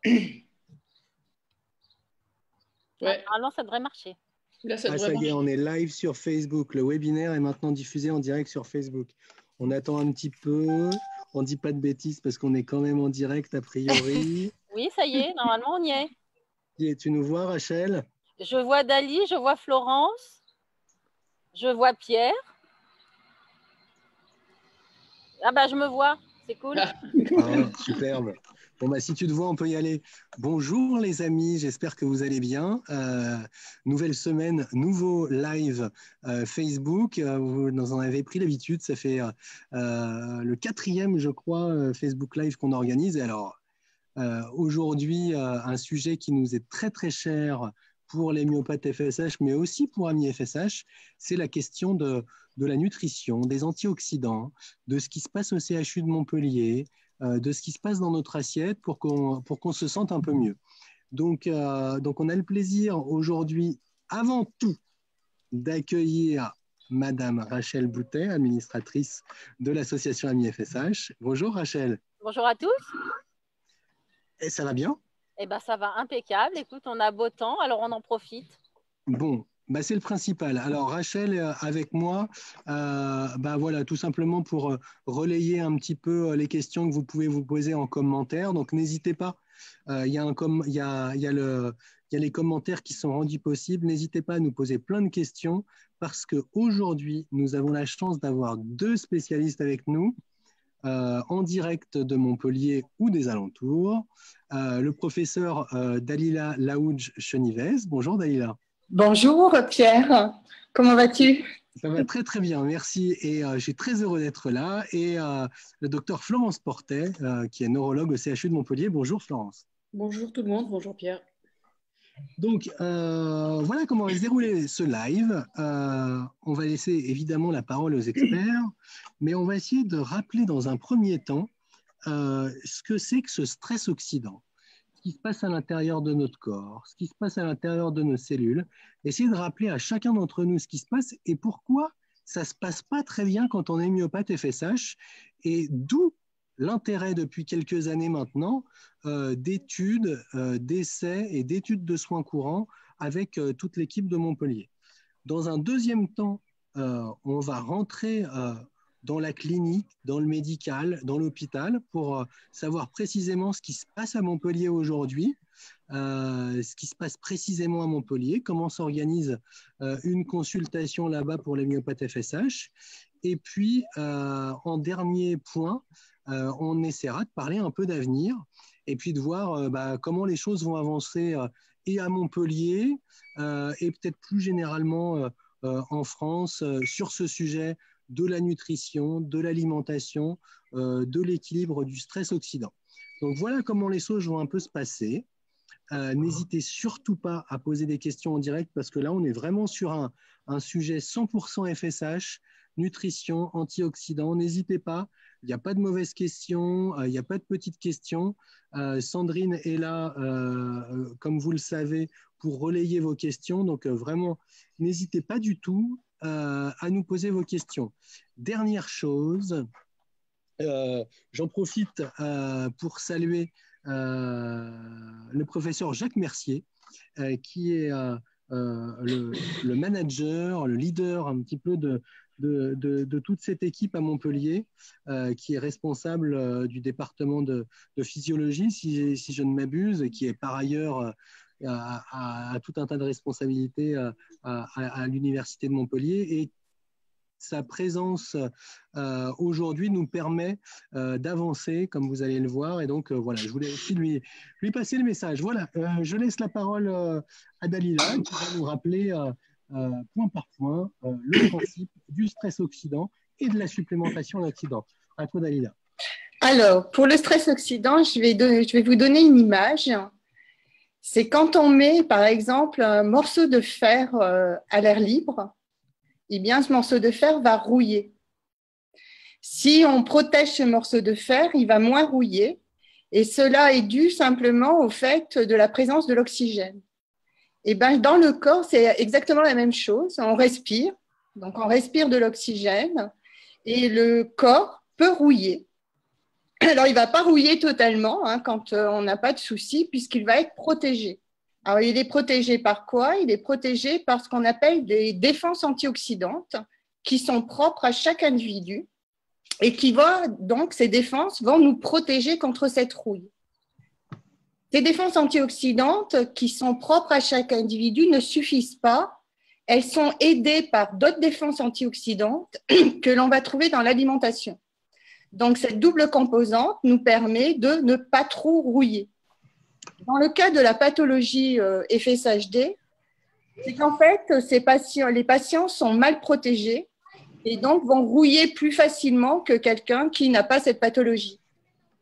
Ouais. Normalement, ça devrait marcher. Là, ça Ah, devrait ça y est, marcher. on est live sur Facebook. Le webinaire est maintenant diffusé en direct sur Facebook. On attend un petit peu. On ne dit pas de bêtises parce qu'on est quand même en direct a priori. Oui, ça y est, normalement, on y est. Et tu nous vois, Rachel? Je vois Dali, je vois Florence, je vois Pierre. Ah bah, je me vois, c'est cool. Ah, superbe. Bon, bah, si tu te vois, on peut y aller. Bonjour les amis, j'espère que vous allez bien. Nouvelle semaine, nouveau live Facebook. Vous en avez pris l'habitude, ça fait le 4e, je crois, Facebook Live qu'on organise. Et alors, aujourd'hui, un sujet qui nous est très très cher pour les myopathes FSH, mais aussi pour Amis FSH, c'est la question de la nutrition, des antioxydants, de ce qui se passe au CHU de Montpellier, de ce qui se passe dans notre assiette pour qu'on se sente un peu mieux. Donc, on a le plaisir aujourd'hui, avant tout, d'accueillir Madame Rachel Boutet, administratrice de l'association Amis FSH. Bonjour Rachel. Bonjour à tous. Et ça va bien? Eh ben, ça va impeccable. Écoute, on a beau temps, alors on en profite. Bon, bah c'est le principal. Alors Rachel avec moi, bah voilà, tout simplement pour relayer un petit peu les questions que vous pouvez vous poser en commentaire. Donc n'hésitez pas. Il y a les commentaires qui sont rendus possibles. N'hésitez pas à nous poser plein de questions parce que aujourd'hui nous avons la chance d'avoir 2 spécialistes avec nous. En direct de Montpellier ou des alentours, le professeur Dalila Laouj-Chenivez. Bonjour Dalila. Bonjour Pierre, comment vas-tu? Ça va très très bien, merci. Et je suis très heureux d'être là. Et le docteur Florence Portet, qui est neurologue au CHU de Montpellier. Bonjour Florence. Bonjour tout le monde, bonjour Pierre. Donc voilà comment va se dérouler ce live. On va laisser évidemment la parole aux experts, mais on va essayer de rappeler dans un premier temps ce que c'est que ce stress oxydant, ce qui se passe à l'intérieur de notre corps, ce qui se passe à l'intérieur de nos cellules, essayer de rappeler à chacun d'entre nous ce qui se passe et pourquoi ça ne se passe pas très bien quand on est myopathe FSH, et d'où l'intérêt depuis quelques années maintenant d'études, d'essais et d'études de soins courants avec toute l'équipe de Montpellier. Dans un deuxième temps, on va rentrer dans la clinique, dans le médical, dans l'hôpital pour savoir précisément ce qui se passe à Montpellier aujourd'hui, ce qui se passe précisément à Montpellier, comment s'organise une consultation là-bas pour les myopathes FSH. Et puis, en dernier point, on essaiera de parler un peu d'avenir et puis de voir comment les choses vont avancer et à Montpellier et peut-être plus généralement en France sur ce sujet de la nutrition, de l'alimentation, de l'équilibre du stress oxydant. Donc voilà comment les choses vont un peu se passer. N'hésitez surtout pas à poser des questions en direct parce que là, on est vraiment sur un sujet 100% FSH, nutrition, antioxydants. N'hésitez pas, il n'y a pas de mauvaises questions, il n'y a pas de petites questions. Sandrine est là, comme vous le savez, pour relayer vos questions. Donc vraiment, n'hésitez pas du tout à nous poser vos questions. Dernière chose, j'en profite pour saluer le professeur Jacques Mercier, qui est le manager, le leader un petit peu de toute cette équipe à Montpellier, qui est responsable du département de physiologie, si je ne m'abuse, et qui est par ailleurs à tout un tas de responsabilités à l'Université de Montpellier. Et sa présence aujourd'hui nous permet d'avancer, comme vous allez le voir. Et donc, voilà, je voulais aussi lui passer le message. Voilà, je laisse la parole à Dalila, qui va nous rappeler point par point le principe du stress oxydant et de la supplémentation d'oxydants. À toi, Dalila. Alors, pour le stress oxydant, je vais vous donner une image. C'est quand on met, par exemple, un morceau de fer à l'air libre, eh bien, ce morceau de fer va rouiller. Si on protège ce morceau de fer, il va moins rouiller. Et cela est dû simplement au fait de la présence de l'oxygène. Et ben, dans le corps, c'est exactement la même chose. On respire, donc on respire de l'oxygène et le corps peut rouiller. Alors, il ne va pas rouiller totalement hein, quand on n'a pas de souci, puisqu'il va être protégé. Alors, il est protégé par quoi? Il est protégé par ce qu'on appelle des défenses antioxydantes qui sont propres à chaque individu et qui vont, donc, ces défenses vont nous protéger contre cette rouille. Ces défenses antioxydantes qui sont propres à chaque individu ne suffisent pas. Elles sont aidées par d'autres défenses antioxydantes que l'on va trouver dans l'alimentation. Donc, cette double composante nous permet de ne pas trop rouiller. Dans le cas de la pathologie FSHD, c'est qu'en fait, les patients sont mal protégés et donc vont rouiller plus facilement que quelqu'un qui n'a pas cette pathologie.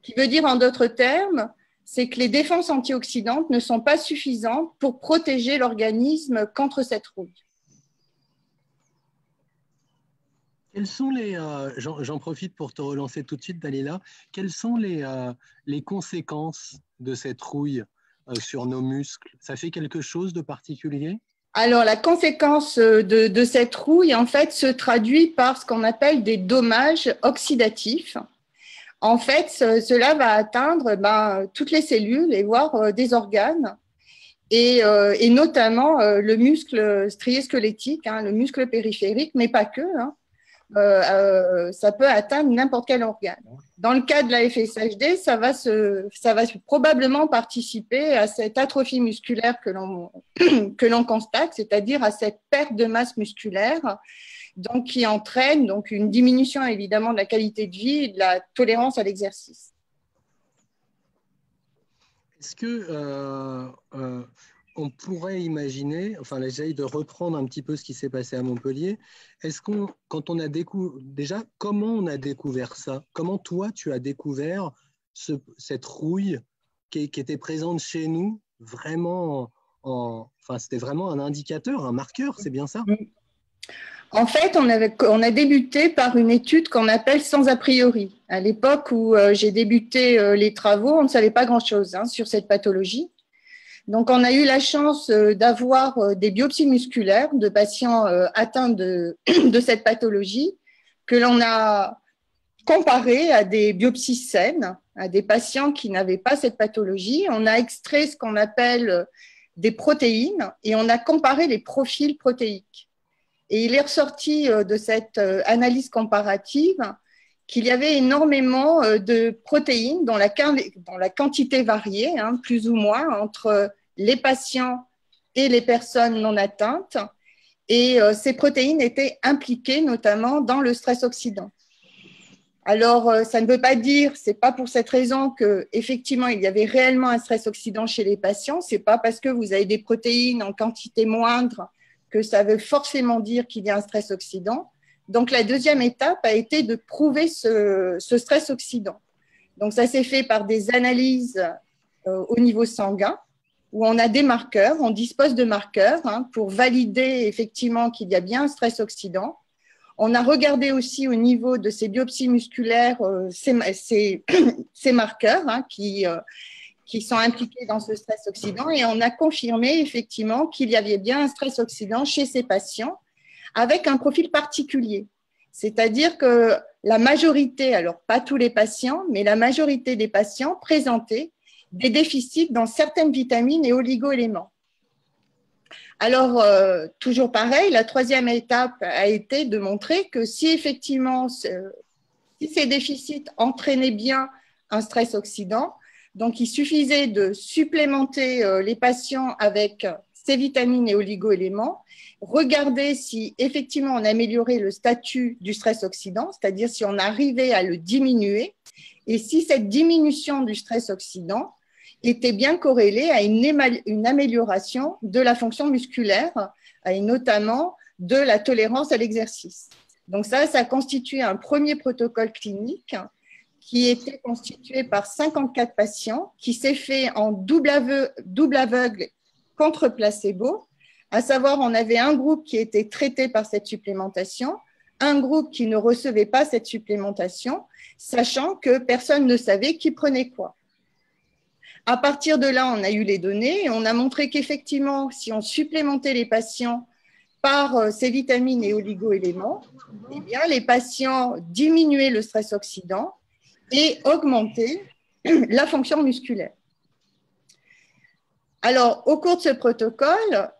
Ce qui veut dire, en d'autres termes, c'est que les défenses antioxydantes ne sont pas suffisantes pour protéger l'organisme contre cette rouille. Quels sont j'en profite pour te relancer tout de suite, Dalila, quelles sont les conséquences de cette rouille sur nos muscles? Ça fait quelque chose de particulier? Alors, la conséquence de cette rouille, en fait, se traduit par ce qu'on appelle des dommages oxydatifs. En fait, cela va atteindre toutes les cellules et voire des organes, et notamment le muscle strié squelettique, hein, le muscle périphérique, mais pas que. Hein. Ça peut atteindre n'importe quel organe. Dans le cas de la FSHD, ça va probablement participer à cette atrophie musculaire que l'on constate, c'est-à-dire à cette perte de masse musculaire, donc qui entraîne donc une diminution évidemment de la qualité de vie et de la tolérance à l'exercice. Est-ce que on pourrait imaginer, enfin là, j'essaye de reprendre un petit peu ce qui s'est passé à Montpellier, quand on a déjà, comment on a découvert ça? Comment toi, tu as découvert cette rouille qui était présente chez nous, vraiment, enfin c'était vraiment un indicateur, un marqueur, c'est bien ça? En fait, on a débuté par une étude qu'on appelle sans a priori. À l'époque où j'ai débuté les travaux, on ne savait pas grand-chose hein, sur cette pathologie. Donc, on a eu la chance d'avoir des biopsies musculaires de patients atteints de cette pathologie que l'on a comparées à des biopsies saines, à des patients qui n'avaient pas cette pathologie. On a extrait ce qu'on appelle des protéines et on a comparé les profils protéiques. Et il est ressorti de cette analyse comparative qu'il y avait énormément de protéines dont la quantité variait, hein, plus ou moins, entre les patients et les personnes non atteintes. Et ces protéines étaient impliquées notamment dans le stress oxydant. Alors, ça ne veut pas dire, c'est pas pour cette raison qu'effectivement, il y avait réellement un stress oxydant chez les patients. C'est pas parce que vous avez des protéines en quantité moindre que ça veut forcément dire qu'il y a un stress oxydant. Donc, la deuxième étape a été de prouver ce stress oxydant. Donc, ça s'est fait par des analyses au niveau sanguin, où on a des marqueurs, on dispose de marqueurs hein, pour valider effectivement qu'il y a bien un stress oxydant. On a regardé aussi au niveau de ces biopsies musculaires ces marqueurs hein, qui sont impliqués dans ce stress oxydant et on a confirmé effectivement qu'il y avait bien un stress oxydant chez ces patients avec un profil particulier. C'est-à-dire que la majorité, alors pas tous les patients, mais la majorité des patients présentaient des déficits dans certaines vitamines et oligo-éléments. Alors, toujours pareil, la troisième étape a été de montrer que si effectivement, si ces déficits entraînaient bien un stress oxydant, donc il suffisait de supplémenter les patients avec ces vitamines et oligo-éléments, regarder si effectivement on améliorait le statut du stress oxydant, c'est-à-dire si on arrivait à le diminuer, et si cette diminution du stress oxydant était bien corrélée à une amélioration de la fonction musculaire et notamment de la tolérance à l'exercice. Donc ça constitue un premier protocole clinique qui était constitué par 54 patients, qui s'est fait en double aveugle contre placebo, à savoir on avait un groupe qui était traité par cette supplémentation, un groupe qui ne recevait pas cette supplémentation, sachant que personne ne savait qui prenait quoi. À partir de là, on a eu les données et on a montré qu'effectivement, si on supplémentait les patients par ces vitamines et oligo-éléments, eh bien, les patients diminuaient le stress oxydant et augmenter la fonction musculaire. Alors, au cours de ce protocole,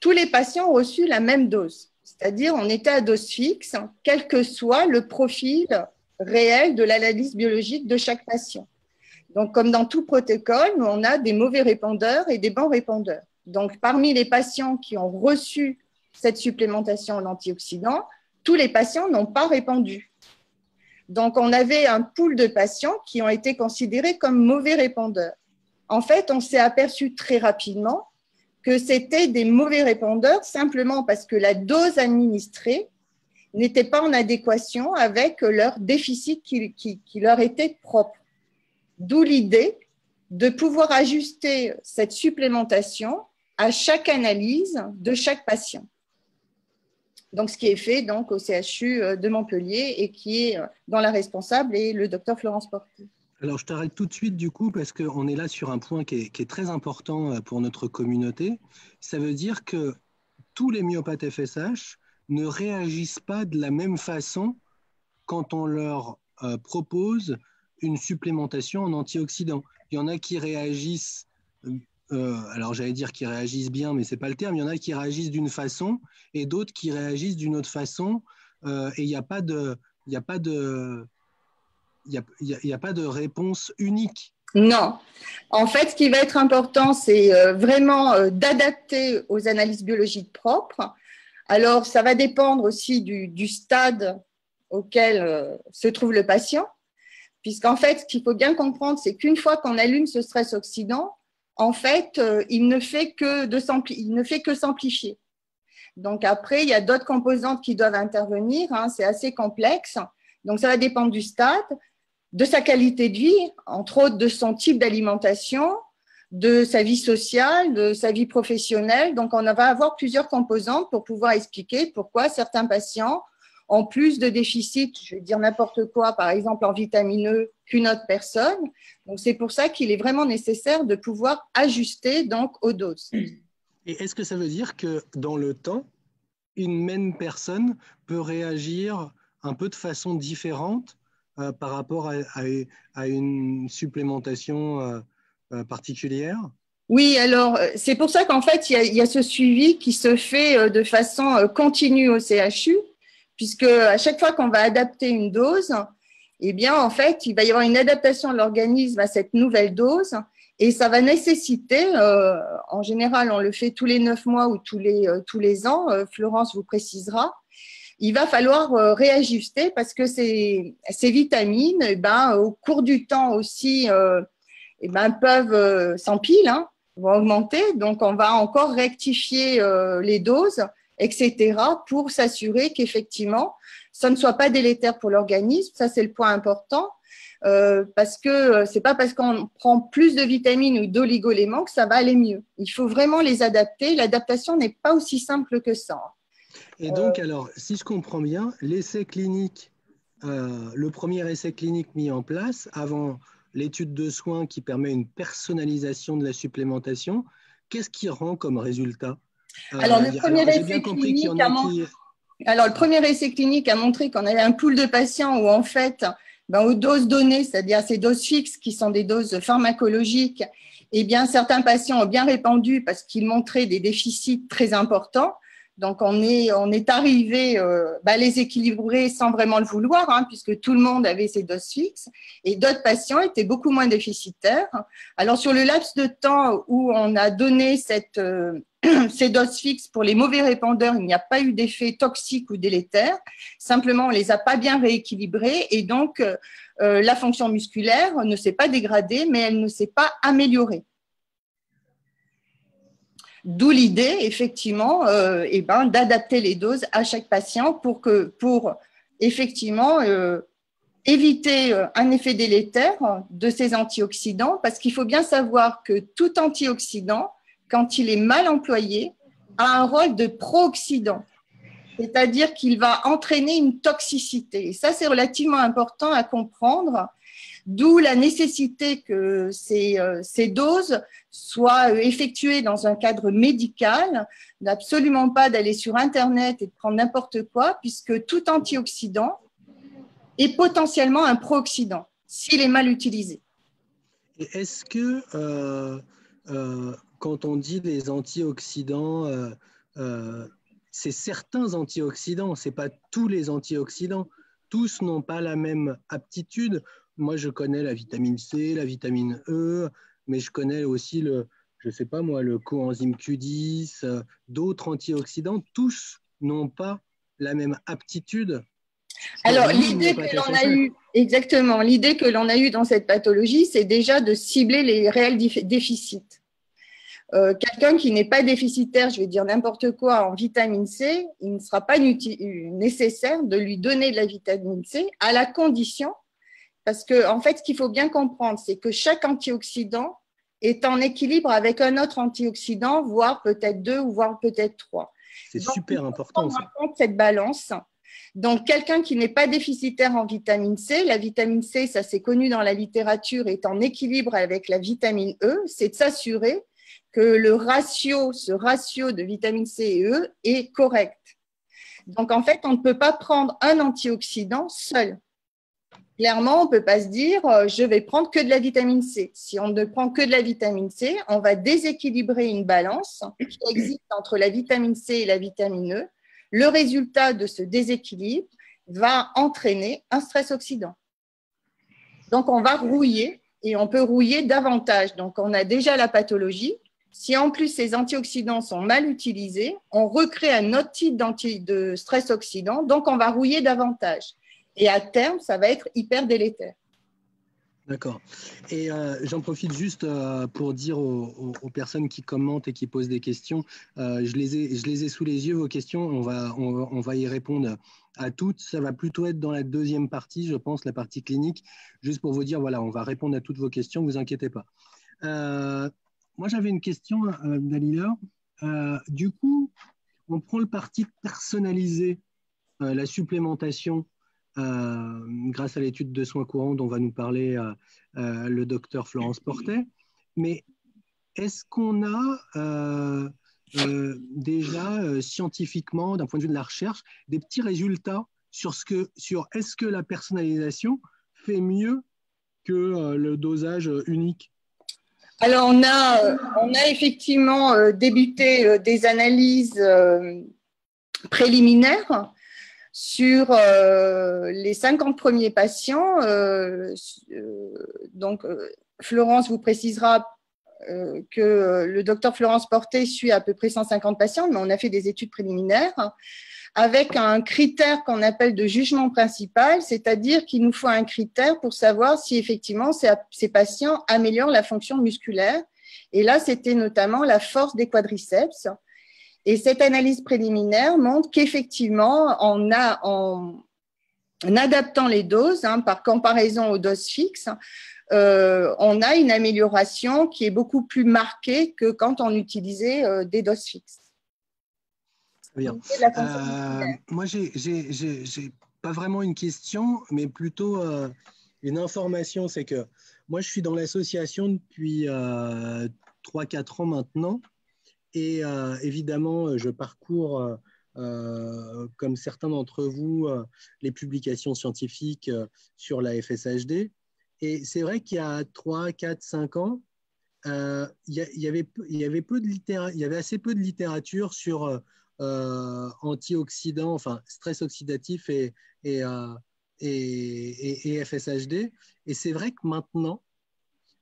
tous les patients ont reçu la même dose, c'est-à-dire on était à dose fixe, quel que soit le profil réel de l'analyse biologique de chaque patient. Donc, comme dans tout protocole, on a des mauvais répondeurs et des bons répondeurs. Donc, parmi les patients qui ont reçu cette supplémentation en antioxydants, tous les patients n'ont pas répondu. Donc, on avait un pool de patients qui ont été considérés comme mauvais répondeurs. En fait, on s'est aperçu très rapidement que c'était des mauvais répondeurs simplement parce que la dose administrée n'était pas en adéquation avec leur déficit qui leur était propre. D'où l'idée de pouvoir ajuster cette supplémentation à chaque analyse de chaque patient. Donc, ce qui est fait donc, au CHU de Montpellier et qui est dont la responsable est le docteur Florence Porté. Alors, je t'arrête tout de suite du coup parce qu'on est là sur un point qui est très important pour notre communauté. Ça veut dire que tous les myopathes FSH ne réagissent pas de la même façon quand on leur propose une supplémentation en antioxydants. Il y en a qui réagissent, alors j'allais dire qu'ils réagissent bien, mais ce n'est pas le terme. Il y en a qui réagissent d'une façon et d'autres qui réagissent d'une autre façon. Et il n'y a pas de réponse unique. Non. En fait, ce qui va être important, c'est vraiment d'adapter aux analyses biologiques propres. Alors, ça va dépendre aussi du stade auquel se trouve le patient, puisqu'en fait, ce qu'il faut bien comprendre, c'est qu'une fois qu'on allume ce stress oxydant, en fait, il ne fait que s'amplifier. Donc après, il y a d'autres composantes qui doivent intervenir, hein, c'est assez complexe. Donc, ça va dépendre du stade, de sa qualité de vie, entre autres de son type d'alimentation, de sa vie sociale, de sa vie professionnelle. Donc, on va avoir plusieurs composantes pour pouvoir expliquer pourquoi certains patients ont plus de déficit, je vais dire n'importe quoi, par exemple en vitamine E, qu'une autre personne. Donc, c'est pour ça qu'il est vraiment nécessaire de pouvoir ajuster donc aux doses. Et est-ce que ça veut dire que dans le temps, une même personne peut réagir un peu de façon différente par rapport à une supplémentation particulière? Oui, alors c'est pour ça qu'en fait, il y a ce suivi qui se fait de façon continue au CHU, puisque à chaque fois qu'on va adapter une dose, eh bien, en fait, il va y avoir une adaptation de l'organisme à cette nouvelle dose et ça va nécessiter, en général, on le fait tous les 9 mois ou tous les ans, Florence vous précisera, il va falloir réajuster parce que ces vitamines, eh ben, au cours du temps aussi, eh ben, peuvent s'empiler, hein, vont augmenter. Donc, on va encore rectifier les doses, etc., pour s'assurer qu'effectivement, ça ne soit pas délétère pour l'organisme. Ça, c'est le point important. Parce que c'est pas parce qu'on prend plus de vitamines ou d'oligo-éléments que ça va aller mieux. Il faut vraiment les adapter. L'adaptation n'est pas aussi simple que ça. Et donc, alors, si je comprends bien, l'essai clinique, le premier essai clinique mis en place avant l'étude de soins qui permet une personnalisation de la supplémentation, qu'est-ce qui rend comme résultat? Alors, le premier essai clinique a montré qu'on avait un pool de patients où, en fait, aux doses données, c'est-à-dire ces doses fixes qui sont des doses pharmacologiques, eh bien, certains patients ont bien répondu parce qu'ils montraient des déficits très importants. Donc, on est arrivé à les équilibrer sans vraiment le vouloir, hein, puisque tout le monde avait ses doses fixes et d'autres patients étaient beaucoup moins déficitaires. Alors, sur le laps de temps où on a donné ces doses fixes pour les mauvais répondeurs, il n'y a pas eu d'effet toxique ou délétère. Simplement, on ne les a pas bien rééquilibrés et donc, la fonction musculaire ne s'est pas dégradée, mais elle ne s'est pas améliorée. D'où l'idée, effectivement, d'adapter les doses à chaque patient pour effectivement éviter un effet délétère de ces antioxydants, parce qu'il faut bien savoir que tout antioxydant, quand il est mal employé, a un rôle de pro-oxydant, c'est-à-dire qu'il va entraîner une toxicité. Et ça, c'est relativement important à comprendre. D'où la nécessité que ces doses soient effectuées dans un cadre médical, absolument pas d'aller sur Internet et de prendre n'importe quoi, puisque tout antioxydant est potentiellement un pro-oxydant. s'il est mal utilisé. Et est-ce que quand on dit les antioxydants, c'est certains antioxydants, ce n'est pas tous les antioxydants. Tous n'ont pas la même aptitude. Moi, je connais la vitamine C, la vitamine E, mais je connais aussi je sais pas moi, le coenzyme Q10, d'autres antioxydants. Tous n'ont pas la même aptitude. Alors, l'idée que l'on a eue, exactement, l'idée que l'on a eue dans cette pathologie, c'est déjà de cibler les réels déficits. Quelqu'un qui n'est pas déficitaire, je vais dire n'importe quoi, en vitamine C, il ne sera pas nécessaire de lui donner de la vitamine C à la condition, parce que en fait, ce qu'il faut bien comprendre, c'est que chaque antioxydant est en équilibre avec un autre antioxydant, voire peut-être 2 ou voire peut-être 3. C'est super important. On prendre en compte cette balance. Donc, quelqu'un qui n'est pas déficitaire en vitamine C, la vitamine C, ça c'est connu dans la littérature, est en équilibre avec la vitamine E, c'est de s'assurer que ce ratio de vitamine C et E est correct. Donc, en fait, on ne peut pas prendre un antioxydant seul. Clairement, on ne peut pas se dire je vais prendre que de la vitamine C. Si on ne prend que de la vitamine C, on va déséquilibrer une balance qui existe entre la vitamine C et la vitamine E. Le résultat de ce déséquilibre va entraîner un stress oxydant. Donc, on va rouiller et on peut rouiller davantage. Donc, on a déjà la pathologie. Si en plus ces antioxydants sont mal utilisés, on recrée un autre type de stress oxydant, donc on va rouiller davantage. Et à terme, ça va être hyper délétère. D'accord. Et j'en profite juste pour dire aux personnes qui commentent et qui posent des questions, je les ai sous les yeux, vos questions, on va y répondre à toutes. Ça va plutôt être dans la deuxième partie, je pense, la partie clinique, juste pour vous dire, voilà, on va répondre à toutes vos questions, ne vous inquiétez pas. Moi, j'avais une question, Dalila. Du coup, on prend le parti de personnaliser la supplémentation grâce à l'étude de soins courants dont va nous parler le docteur Florence Portet. Mais est-ce qu'on a déjà scientifiquement, d'un point de vue de la recherche, des petits résultats sur est-ce que la personnalisation fait mieux que le dosage unique? Alors, on a effectivement débuté des analyses préliminaires sur les 50 premiers patients. Donc, Florence vous précisera que le docteur Florence Portet suit à peu près 150 patients, mais on a fait des études préliminaires avec un critère qu'on appelle de jugement principal, c'est-à-dire qu'il nous faut un critère pour savoir si effectivement ces patients améliorent la fonction musculaire. Et là, c'était notamment la force des quadriceps. Et cette analyse préliminaire montre qu'effectivement, en adaptant les doses, par comparaison aux doses fixes, on a une amélioration qui est beaucoup plus marquée que quand on utilisait des doses fixes. Bien. Moi, j'ai pas vraiment une question, mais plutôt une information. C'est que moi, je suis dans l'association depuis 3-4 ans maintenant. Et évidemment, je parcours, comme certains d'entre vous, les publications scientifiques sur la FSHD. Et c'est vrai qu'il y a 3, 4, 5 ans, il y avait assez peu de littérature sur antioxydants, enfin stress oxydatif et FSHD. Et c'est vrai que maintenant,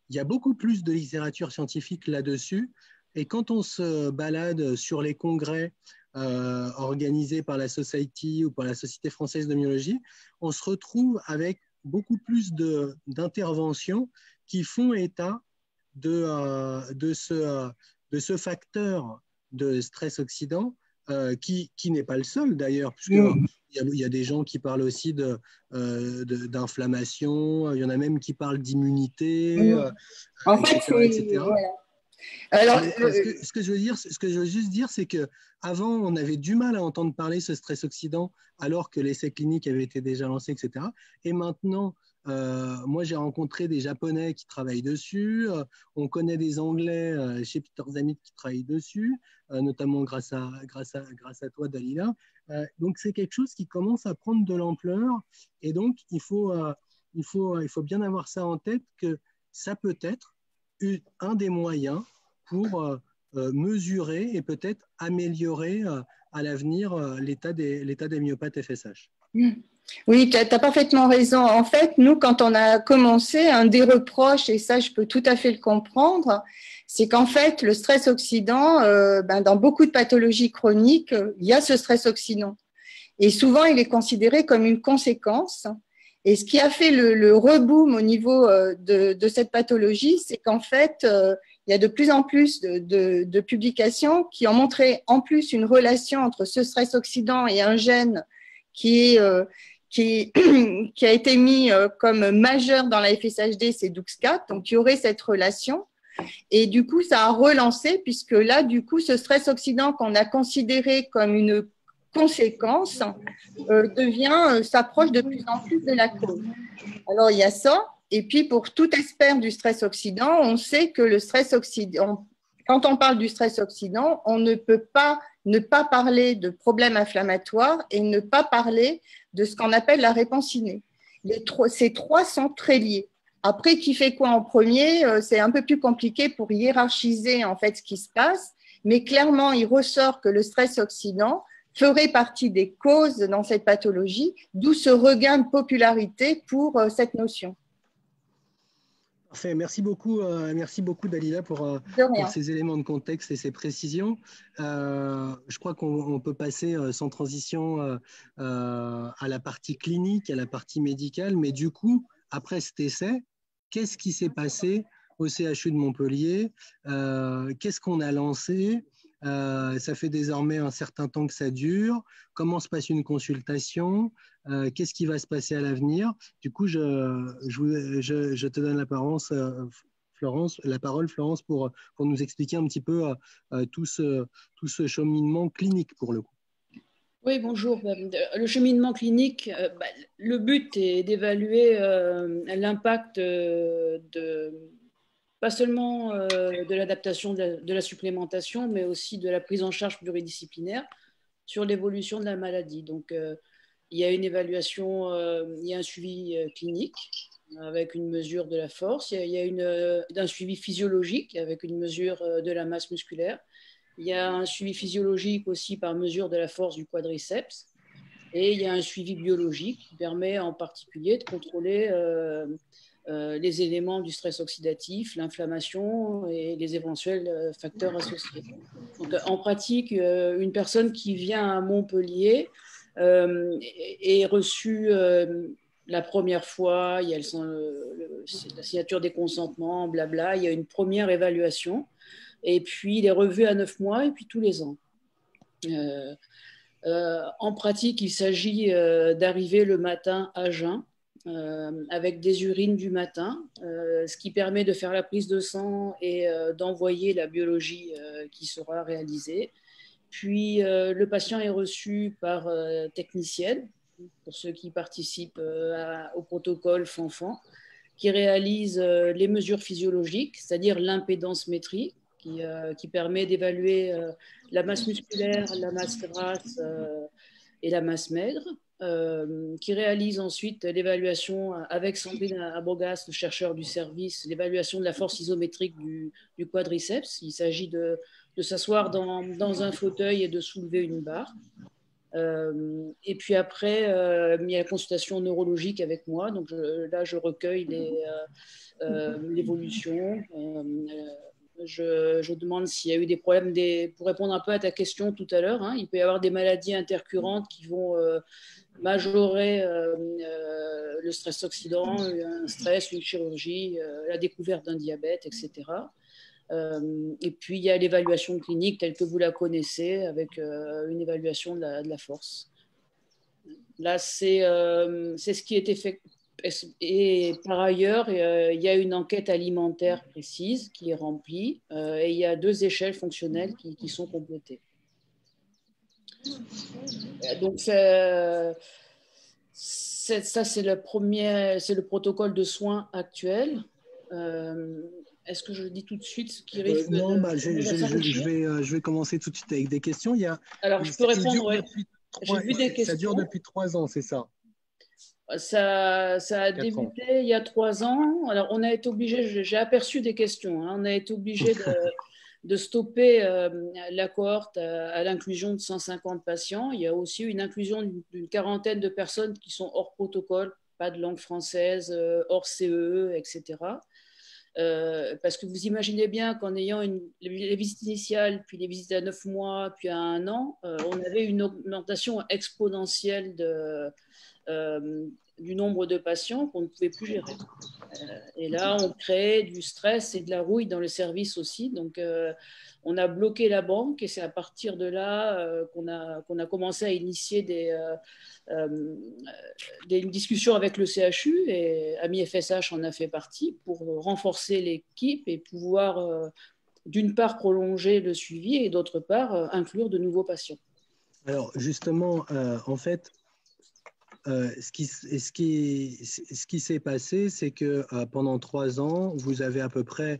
il y a beaucoup plus de littérature scientifique là-dessus. Et quand on se balade sur les congrès organisés par la Society ou par la Société française de myologie, on se retrouve avec beaucoup plus d'interventions qui font état de ce facteur de stress oxydant qui n'est pas le seul d'ailleurs, puisqu'il y a des gens qui parlent aussi d'inflammation, il y en a même qui parlent d'immunité, en fait, etc. Voilà. Alors, ce que je veux juste dire, c'est qu'avant, on avait du mal à entendre parler ce stress oxydant alors que l'essai clinique avait été déjà lancé, etc. Et maintenant, moi, j'ai rencontré des Japonais qui travaillent dessus. On connaît des Anglais chez Peter Zamit qui travaillent dessus, notamment grâce à toi, Dalila. Donc, c'est quelque chose qui commence à prendre de l'ampleur. Et donc, il faut il faut bien avoir ça en tête, que ça peut être un des moyens pour mesurer et peut-être améliorer à l'avenir l'état des myopathes FSH. Oui, tu as parfaitement raison. En fait, nous, quand on a commencé, un des reproches, et ça, je peux tout à fait le comprendre, c'est qu'en fait, le stress oxydant, dans beaucoup de pathologies chroniques, il y a ce stress oxydant. Et souvent, il est considéré comme une conséquence. Et ce qui a fait le reboom au niveau de cette pathologie, c'est qu'en fait, il y a de plus en plus de publications qui ont montré en plus une relation entre ce stress oxydant et un gène qui a été mis comme majeur dans la FSHD, c'est DUX4, donc il y aurait cette relation. Et du coup, ça a relancé, puisque là, du coup, ce stress oxydant qu'on a considéré comme une conséquence s'approche de plus en plus de la cause. Alors, il y a ça. Et puis, pour tout expert du stress oxydant, on sait que le stress oxydant, quand on parle du stress oxydant, on ne peut pas ne pas parler de problèmes inflammatoires et ne pas parler de ce qu'on appelle la réponse innée. Ces trois sont très liés. Après, qui fait quoi en premier, c'est un peu plus compliqué pour hiérarchiser en fait ce qui se passe, mais clairement, il ressort que le stress oxydant ferait partie des causes dans cette pathologie, d'où ce regain de popularité pour cette notion. Parfait, merci beaucoup Dalila pour ces éléments de contexte et ces précisions. Je crois qu'on peut passer sans transition à la partie clinique, à la partie médicale, mais du coup, après cet essai, qu'est-ce qui s'est passé au CHU de Montpellier? Qu'est-ce qu'on a lancé? Ça fait désormais un certain temps que ça dure. Comment se passe une consultation? Qu'est-ce qui va se passer à l'avenir? Du coup, je te donne la parole, Florence, pour nous expliquer un petit peu tout ce cheminement clinique pour le coup. Oui, bonjour. Le cheminement clinique, le but est d'évaluer l'impact pas seulement de l'adaptation de la supplémentation, mais aussi de la prise en charge pluridisciplinaire sur l'évolution de la maladie. Donc, il y a une évaluation, il y a un suivi clinique avec une mesure de la force, il y a un suivi physiologique avec une mesure de la masse musculaire, il y a un suivi physiologique aussi par mesure de la force du quadriceps, et il y a un suivi biologique qui permet en particulier de contrôler les éléments du stress oxydatif, l'inflammation et les éventuels facteurs associés. Donc, en pratique, une personne qui vient à Montpellier est reçue la première fois, il y a la signature des consentements, blabla, il y a une première évaluation, et puis il est revu à 9 mois et puis tous les ans. En pratique, il s'agit d'arriver le matin à jeun, avec des urines du matin, ce qui permet de faire la prise de sang et d'envoyer la biologie qui sera réalisée. Puis le patient est reçu par technicienne, pour ceux qui participent au protocole FANFAN, qui réalise les mesures physiologiques, c'est-à-dire l'impédance-métrie, qui permet d'évaluer la masse musculaire, la masse grasse et la masse maigre, qui réalise ensuite l'évaluation avec Sandrine Abogas, le chercheur du service, l'évaluation de la force isométrique du quadriceps. Il s'agit de s'asseoir dans un fauteuil et de soulever une barre. Et puis après, il y a la consultation neurologique avec moi. Donc là, je recueille l'évolution. Je demande s'il y a eu des problèmes, pour répondre un peu à ta question tout à l'heure, hein, il peut y avoir des maladies intercurrentes qui vont majorer le stress oxydant, un stress, une chirurgie, la découverte d'un diabète, etc. Et puis il y a l'évaluation clinique telle que vous la connaissez, avec une évaluation de la force. Là, c'est ce qui est fait. Et par ailleurs, il y a une enquête alimentaire précise qui est remplie et il y a 2 échelles fonctionnelles qui sont complétées. Donc, ça, c'est le protocole de soins actuel. Est-ce que je dis tout de suite ce qui risque non, je vais commencer tout de suite avec des questions. Alors, je peux répondre, oui. Ça dure depuis 3 ans, c'est ça? Ça a 4 ans. débuté il y a 3 ans. Alors, on a été obligé, j'ai aperçu des questions, hein. On a été obligé de stopper la cohorte à l'inclusion de 150 patients. Il y a aussi une inclusion d'une quarantaine de personnes qui sont hors protocole, pas de langue française, hors CEE, etc. Parce que vous imaginez bien qu'en ayant les visites initiales, puis les visites à 9 mois, puis à 1 an, on avait une augmentation exponentielle du nombre de patients qu'on ne pouvait plus gérer. Et là, on crée du stress et de la rouille dans le service aussi. Donc, on a bloqué la banque et c'est à partir de là qu'on a commencé à initier une discussion avec le CHU et AMI FSH en a fait partie pour renforcer l'équipe et pouvoir, d'une part, prolonger le suivi et d'autre part, inclure de nouveaux patients. Alors, justement, en fait, ce qui s'est passé, c'est que pendant 3 ans, vous avez à peu près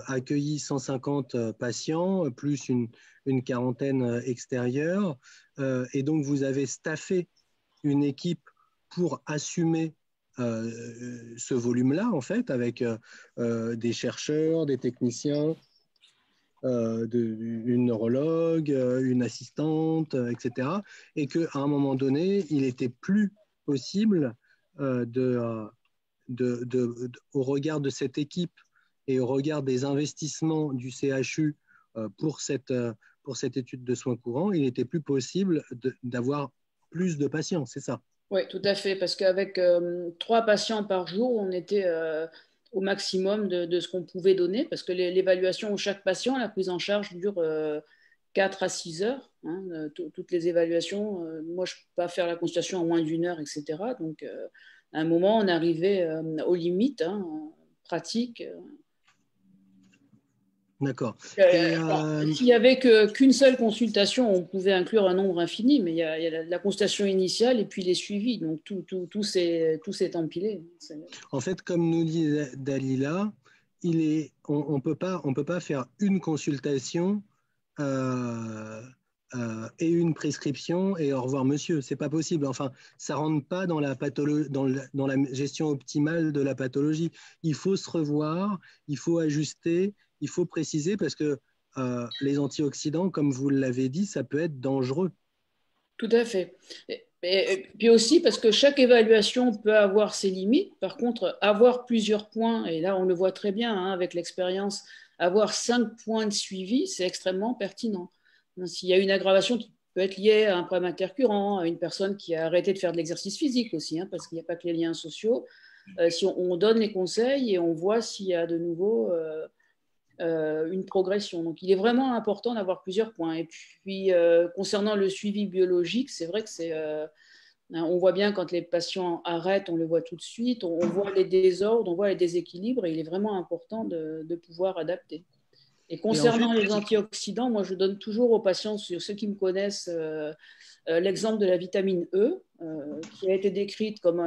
accueilli 150 patients, plus une quarantaine extérieure, et donc vous avez staffé une équipe pour assumer ce volume-là, en fait, avec des chercheurs, des techniciens, une neurologue, une assistante, etc. Et qu'à un moment donné, il n'était plus possible au regard de cette équipe et au regard des investissements du CHU pour cette étude de soins courants, il n'était plus possible d'avoir plus de patients, c'est ça? Oui, tout à fait, parce qu'avec 3 patients par jour, on était au maximum de ce qu'on pouvait donner, parce que l'évaluation de chaque patient, la prise en charge dure 4 à 6 heures, hein, toutes les évaluations. Moi, je ne peux pas faire la consultation en moins d'1 heure, etc. Donc, à un moment, on arrivait aux limites pratiques. D'accord. S'il n'y avait qu'une seule consultation, on pouvait inclure un nombre infini, mais il y a la consultation initiale et puis les suivis. Donc, tout s'est empilé. En fait, comme nous dit Dalila, on peut pas faire une consultation et une prescription et au revoir monsieur. C'est pas possible. Enfin, ça rentre pas dans la dans la gestion optimale de la pathologie. Il faut se revoir, il faut ajuster, il faut préciser parce que les antioxydants, comme vous l'avez dit, ça peut être dangereux. Tout à fait. Et puis aussi parce que chaque évaluation peut avoir ses limites. Par contre, avoir plusieurs points, et là on le voit très bien hein, avec l'expérience, avoir 5 points de suivi, c'est extrêmement pertinent. S'il y a une aggravation qui peut être liée à un problème intercurrent, à une personne qui a arrêté de faire de l'exercice physique aussi, hein, parce qu'il n'y a pas que les liens sociaux, si on donne les conseils et on voit s'il y a de nouveau une progression. Donc, il est vraiment important d'avoir plusieurs points. Et puis, concernant le suivi biologique, c'est vrai que on voit bien quand les patients arrêtent, on le voit tout de suite, on voit les désordres, on voit les déséquilibres, et il est vraiment important de pouvoir adapter. Et concernant les antioxydants, moi, je donne toujours aux patients, sur ceux qui me connaissent, l'exemple de la vitamine E, qui a été décrite comme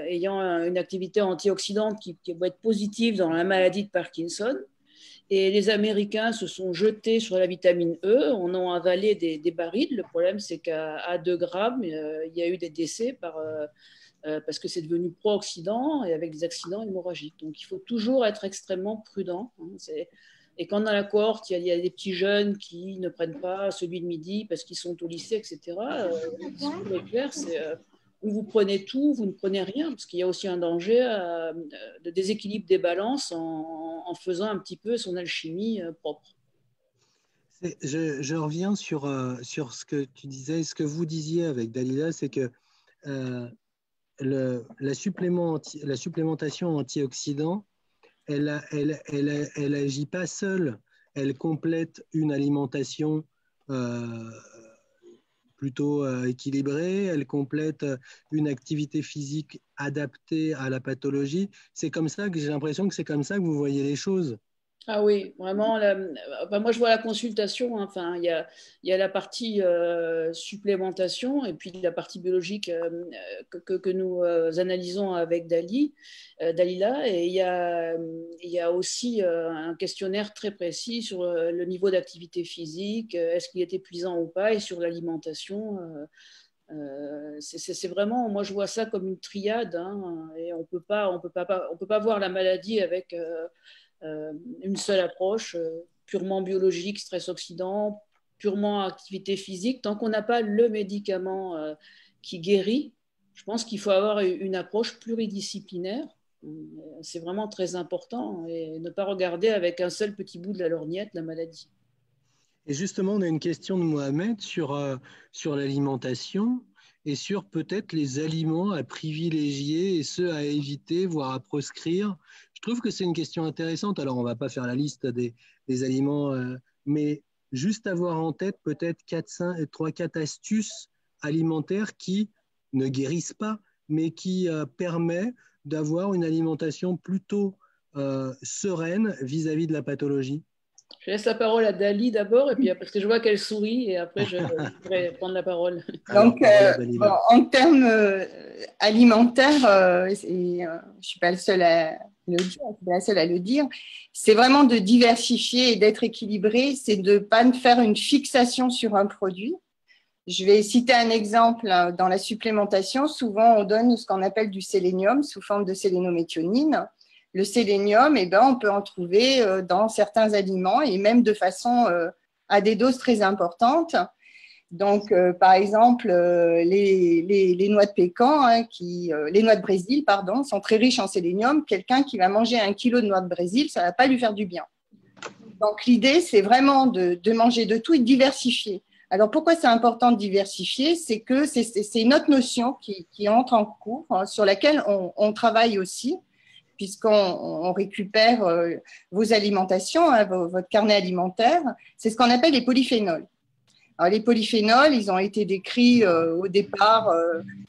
ayant une activité antioxydante qui va être positive dans la maladie de Parkinson. Et les Américains se sont jetés sur la vitamine E, on a avalé des barils. Le problème, c'est qu'à 2 grammes, il y a eu des décès parce que c'est devenu pro-oxydant et avec des accidents hémorragiques. Donc, il faut toujours être extrêmement prudent. Hein. Et quand dans la cohorte, il y a des petits jeunes qui ne prennent pas celui de midi parce qu'ils sont au lycée, etc., le discours est clair, c'est ou vous prenez tout, vous ne prenez rien, parce qu'il y a aussi un danger de déséquilibre des balances en faisant un petit peu son alchimie propre. Je reviens sur ce que tu disais, ce que vous disiez avec Dalila, c'est que la supplémentation antioxydant, elle agit pas seule, elle complète une alimentation plutôt équilibrée, elle complète une activité physique adaptée à la pathologie. C'est comme ça que j'ai l'impression que c'est comme ça que vous voyez les choses. Ah oui, vraiment. Moi, je vois la consultation. Hein, enfin, il y a la partie supplémentation et puis la partie biologique que nous analysons avec Dalila. Et il y a aussi un questionnaire très précis sur le niveau d'activité physique, est-ce qu'il est épuisant ou pas, et sur l'alimentation. C'est vraiment, moi je vois ça comme une triade, hein, et on peut pas voir la maladie avec une seule approche, purement biologique, stress-oxydant, purement activité physique. Tant qu'on n'a pas le médicament qui guérit, je pense qu'il faut avoir une approche pluridisciplinaire. C'est vraiment très important et ne pas regarder avec un seul petit bout de la lorgnette la maladie. Et justement, on a une question de Mohamed sur l'alimentation et sur peut-être les aliments à privilégier et ceux à éviter, voire à proscrire. Je trouve que c'est une question intéressante. Alors, on ne va pas faire la liste des aliments, mais juste avoir en tête peut-être 3-4 astuces alimentaires qui ne guérissent pas, mais qui permettent d'avoir une alimentation plutôt sereine vis-à-vis de la pathologie. Je laisse la parole à Dali d'abord, et puis parce que je vois qu'elle sourit, et après je pourrais prendre la parole. Donc, en termes alimentaires, je ne suis pas la seule à le dire, c'est vraiment de diversifier et d'être équilibré, c'est de ne pas faire une fixation sur un produit. Je vais citer un exemple. Dans la supplémentation, souvent on donne ce qu'on appelle du sélénium sous forme de sélénométhionine. Le sélénium, on peut en trouver dans certains aliments et même de façon à des doses très importantes. Donc, par exemple, les noix de pécan, les noix de Brésil, pardon, sont très riches en sélénium. Quelqu'un qui va manger 1 kilo de noix de Brésil, ça ne va pas lui faire du bien. Donc, l'idée, c'est vraiment de manger de tout et de diversifier. Alors, pourquoi c'est important de diversifier? C'est que c'est une autre notion qui entre en cours, sur laquelle on travaille aussi, puisqu'on récupère vos alimentations, votre carnet alimentaire. C'est ce qu'on appelle les polyphénols. Alors, les polyphénols, ils ont été décrits au départ,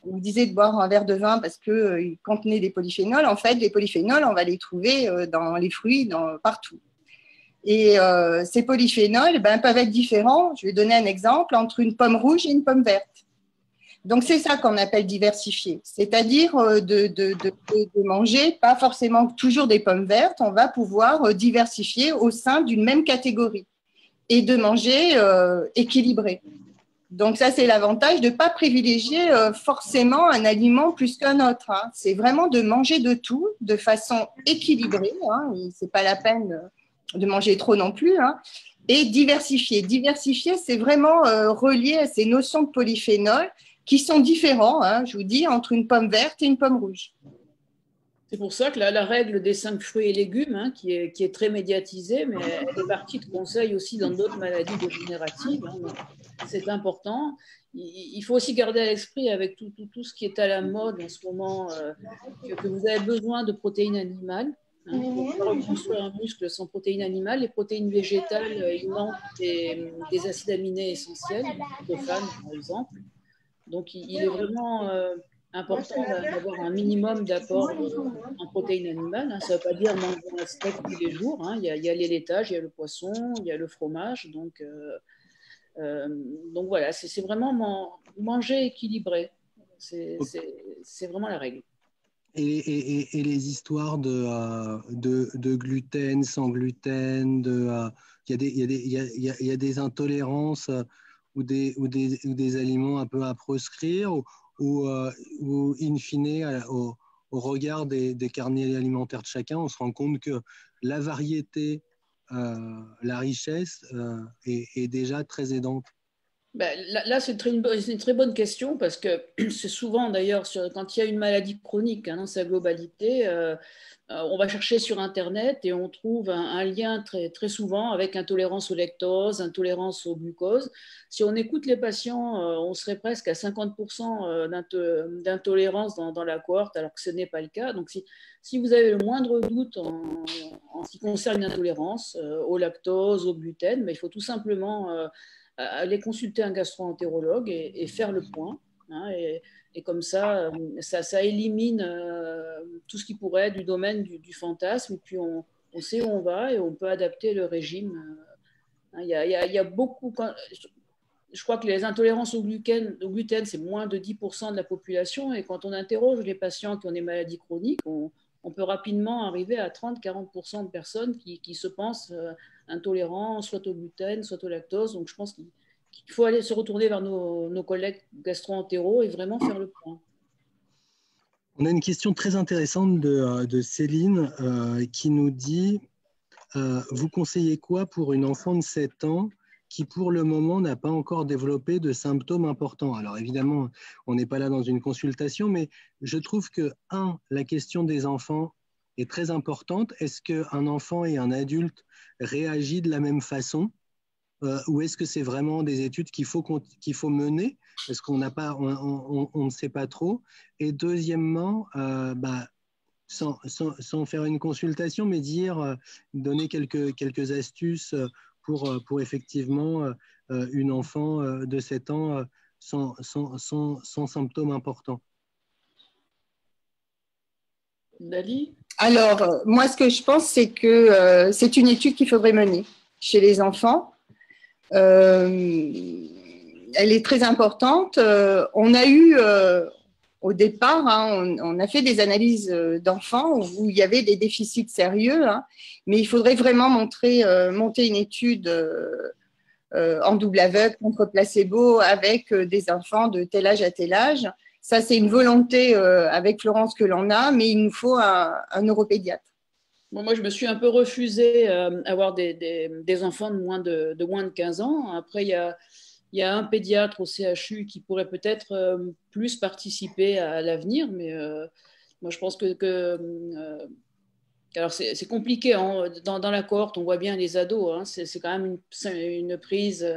on vous disait de boire un verre de vin parce qu'ils contenaient des polyphénols. En fait, les polyphénols, on va les trouver dans les fruits, partout. Et ces polyphénols peuvent être différents. Je vais donner un exemple entre une pomme rouge et une pomme verte. Donc, c'est ça qu'on appelle diversifier, c'est-à-dire de manger pas forcément toujours des pommes vertes, on va pouvoir diversifier au sein d'une même catégorie et de manger équilibré. Donc, ça, c'est l'avantage de ne pas privilégier forcément un aliment plus qu'un autre. Hein. C'est vraiment de manger de tout de façon équilibrée. Hein. Ce n'est pas la peine de manger trop non plus. Hein. Et diversifier. Diversifier, c'est vraiment relié à ces notions de polyphénol qui sont différents, hein, je vous dis, entre une pomme verte et une pomme rouge. C'est pour ça que la règle des 5 fruits et légumes, hein, qui est très médiatisée, mais elle est partie de conseil aussi dans d'autres maladies dégénératives. Hein, c'est important. Il faut aussi garder à l'esprit avec tout ce qui est à la mode en ce moment, que vous avez besoin de protéines animales. Hein, pour reconstruire un muscle sans protéines animales, les protéines végétales, il manque des acides aminés essentiels, tryptophane par exemple. Donc, il est vraiment important d'avoir un minimum d'apport en protéines animales. Hein. Ça ne veut pas dire manger un steak tous les jours. Hein. Il y a les laitages, il y a le poisson, il y a le fromage. Donc voilà, c'est vraiment manger équilibré. C'est vraiment la règle. Et les histoires de gluten, sans gluten, il y a des intolérances ou des aliments un peu à proscrire ou in fine, au regard des carnets alimentaires de chacun, on se rend compte que la variété, la richesse est déjà très aidante. Là, c'est une très bonne question parce que c'est souvent d'ailleurs quand il y a une maladie chronique hein, dans sa globalité, on va chercher sur Internet et on trouve un lien très, très souvent avec intolérance au lactose, intolérance au glucose. Si on écoute les patients, on serait presque à 50% d'intolérance dans la cohorte alors que ce n'est pas le cas. Donc si vous avez le moindre doute en ce qui concerne une intolérance au lactose, au gluten, il faut tout simplement aller consulter un gastro-entérologue et faire le point. Hein, et comme ça élimine tout ce qui pourrait être du domaine du fantasme. Et puis, on sait où on va et on peut adapter le régime. Il y a beaucoup... Je crois que les intolérances au gluten, c'est moins de 10% de la population. Et quand on interroge les patients qui ont des maladies chroniques, on peut rapidement arriver à 30-40% de personnes qui se pensent intolérants, soit au gluten, soit au lactose. Donc, je pense il faut aller se retourner vers nos collègues gastro-entéraux et vraiment faire le point. On a une question très intéressante de Céline qui nous dit vous conseillez quoi pour une enfant de 7 ans qui, pour le moment, n'a pas encore développé de symptômes importants? Alors, évidemment, on n'est pas là dans une consultation, mais je trouve que, la question des enfants est très importante. Est-ce qu'un enfant et un adulte réagissent de la même façon ou est-ce que c'est vraiment des études qu'il faut mener? Parce qu'on n'a pas, on ne sait pas trop. Et deuxièmement, sans faire une consultation, mais donner quelques astuces pour effectivement une enfant de 7 ans sans symptômes importants. Dali? Alors, moi, ce que je pense, c'est que c'est une étude qu'il faudrait mener chez les enfants. Elle est très importante. On a eu, au départ, on a fait des analyses d'enfants où il y avait des déficits sérieux, mais il faudrait vraiment monter une étude en double aveugle contre placebo avec des enfants de tel âge à tel âge. Ça, c'est une volonté avec Florence que l'on a, mais il nous faut un neuropédiatre. Bon, moi, je me suis un peu refusée à avoir des enfants de moins de 15 ans. Après, il y a un pédiatre au CHU qui pourrait peut-être plus participer à l'avenir, mais moi, je pense alors, c'est compliqué. Dans la cohorte, on voit bien les ados. C'est quand même une prise.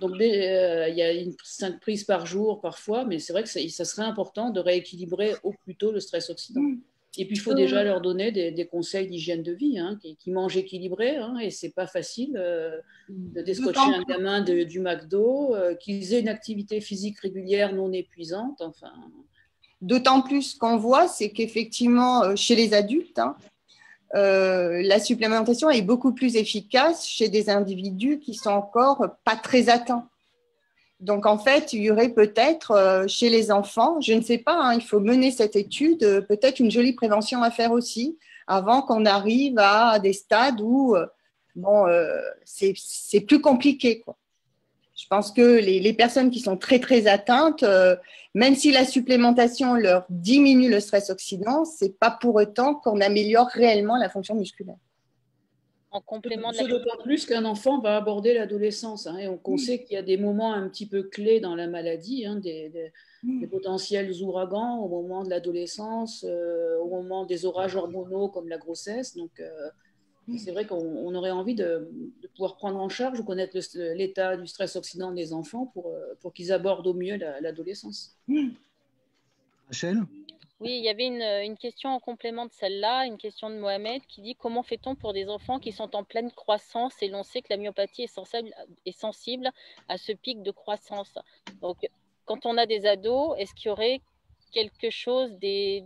Donc, il y a 5 prises par jour parfois, mais c'est vrai que ça serait important de rééquilibrer au plus tôt le stress oxydant. Et puis, il faut déjà leur donner des conseils d'hygiène de vie, qui mangent équilibré, et c'est pas facile de déscotcher un gamin du McDo, qu'ils aient une activité physique régulière non épuisante. Enfin. D'autant plus qu'on voit, c'est qu'effectivement, chez les adultes, la supplémentation est beaucoup plus efficace chez des individus qui sont encore pas très atteints. Donc, en fait, il y aurait peut-être chez les enfants, je ne sais pas, il faut mener cette étude, peut-être une jolie prévention à faire aussi, avant qu'on arrive à des stades où c'est plus compliqué, quoi. Je pense que les personnes qui sont très, très atteintes, même si la supplémentation leur diminue le stress oxydant, ce n'est pas pour autant qu'on améliore réellement la fonction musculaire. En complément de d'autant plus qu'un enfant va aborder l'adolescence. Et on sait qu'il y a des moments un petit peu clés dans la maladie, des potentiels ouragans au moment de l'adolescence, au moment des orages hormonaux comme la grossesse. Donc, c'est vrai qu'on aurait envie de pouvoir prendre en charge ou connaître l'état du stress oxydant des enfants pour qu'ils abordent au mieux l'adolescence. Rachel ? Oui, il y avait une question en complément de celle-là, une question de Mohamed qui dit comment fait-on pour des enfants qui sont en pleine croissance et l'on sait que la myopathie est sensible à ce pic de croissance. Donc, quand on a des ados, est-ce qu'il y aurait quelque chose, des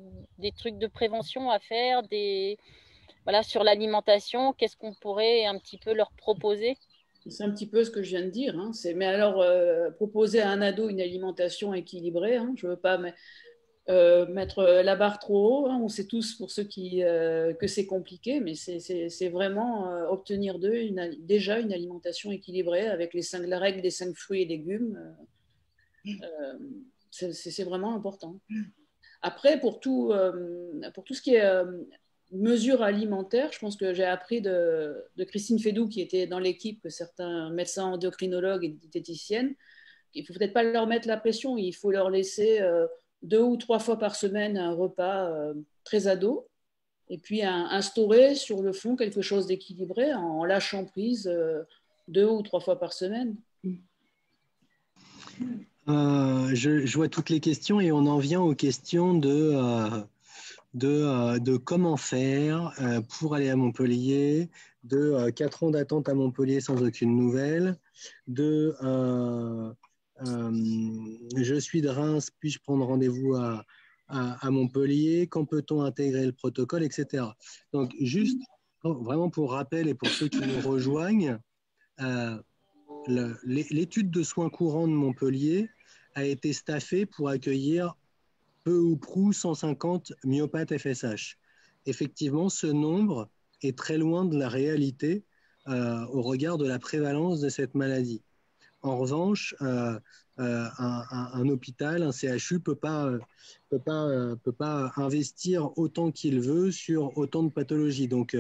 trucs de prévention à faire, sur l'alimentation, qu'est-ce qu'on pourrait un petit peu leur proposer? C'est un petit peu ce que je viens de dire. Mais alors, proposer à un ado une alimentation équilibrée, je ne veux pas mettre la barre trop haut. On sait tous, pour ceux que c'est compliqué, mais c'est vraiment obtenir d'eux déjà une alimentation équilibrée avec la règle des 5 fruits et légumes. C'est vraiment important. Après, pour tout ce qui est mesures alimentaires, je pense que j'ai appris de Christine Fédoux, qui était dans l'équipe, que certains médecins endocrinologues et diététiciennes, il ne faut peut-être pas leur mettre la pression, il faut leur laisser 2 ou 3 fois par semaine un repas très ado, et puis instaurer sur le fond quelque chose d'équilibré en lâchant prise 2 ou 3 fois par semaine. Je vois toutes les questions et on en vient aux questions de comment faire pour aller à Montpellier, de 4 ans d'attente à Montpellier sans aucune nouvelle, je suis de Reims, puis-je prendre rendez-vous à Montpellier, quand peut-on intégrer le protocole, etc. Donc, juste vraiment pour rappel et pour ceux qui nous rejoignent, l'étude de soins courants de Montpellier a été staffée pour accueillir peu ou prou 150 myopathes FSH. Effectivement, ce nombre est très loin de la réalité au regard de la prévalence de cette maladie. En revanche, un hôpital, un CHU peut pas investir autant qu'il veut sur autant de pathologies. Donc,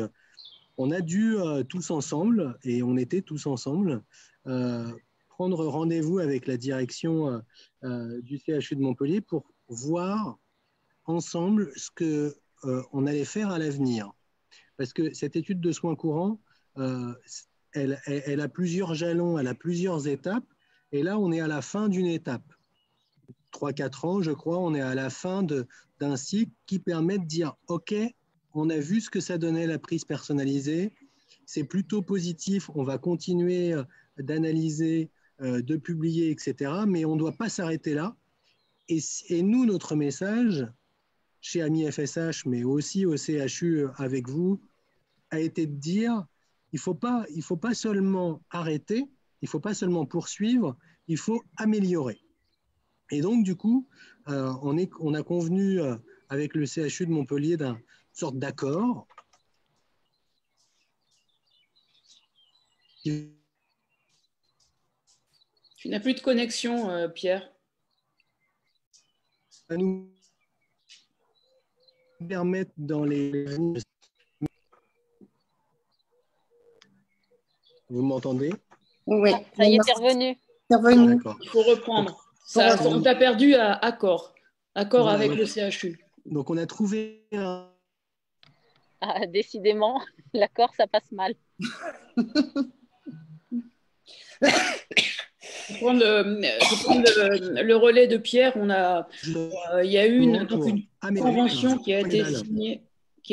on a dû tous ensemble, et on était tous ensemble, prendre rendez-vous avec la direction du CHU de Montpellier pour voir ensemble ce qu'on allait faire à l'avenir. Parce que cette étude de soins courants, elle a plusieurs jalons, elle a plusieurs étapes, et là, on est à la fin d'une étape. 3-4 ans, je crois, on est à la fin d'un cycle qui permet de dire « Ok, on a vu ce que ça donnait la prise personnalisée, c'est plutôt positif, on va continuer d'analyser, de publier, etc. Mais on ne doit pas s'arrêter là. » Et nous, notre message, chez Amis FSH, mais aussi au CHU avec vous, a été de dire il ne faut pas seulement arrêter, il ne faut pas seulement poursuivre, il faut améliorer. Et donc, du coup, on a convenu avec le CHU de Montpellier d'une sorte d'accord. Tu n'as plus de connexion, Pierre. Ça nous permettre dans les... Vous m'entendez? Oui. Ça y est, t'es revenu. Il faut reprendre. On t'a perdu à accord. Accord voilà, avec le CHU. Donc, on a trouvé un... Ah, décidément, l'accord, ça passe mal. Je prends le relais de Pierre. Il y a eu une convention qui a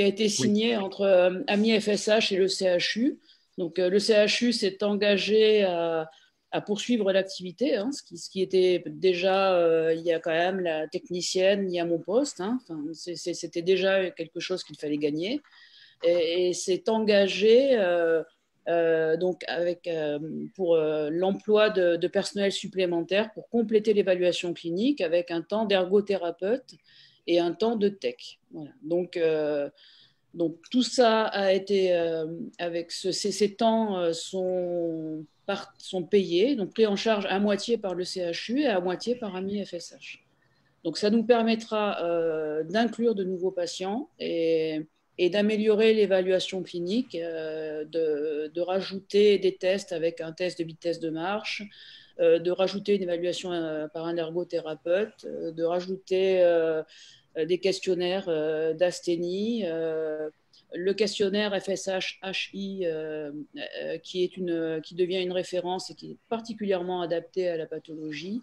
été signée entre Amis FSH et le CHU. Donc, le CHU s'est engagé à poursuivre l'activité, hein, ce qui était déjà, il y a quand même la technicienne, il y a mon poste, hein, enfin, c'était déjà quelque chose qu'il fallait gagner, et s'est engagé donc pour l'emploi de personnel supplémentaire pour compléter l'évaluation clinique avec un temps d'ergothérapeute et un temps de tech. Voilà. Donc, tout ça a été, avec ces temps sont payés, donc pris en charge à moitié par le CHU et à moitié par Amis FSH. Donc, ça nous permettra d'inclure de nouveaux patients et d'améliorer l'évaluation clinique, de rajouter des tests avec un test de vitesse de marche, de rajouter une évaluation par un ergothérapeute, de rajouter des questionnaires d'asthénie, le questionnaire FSH-HI qui devient une référence et qui est particulièrement adapté à la pathologie,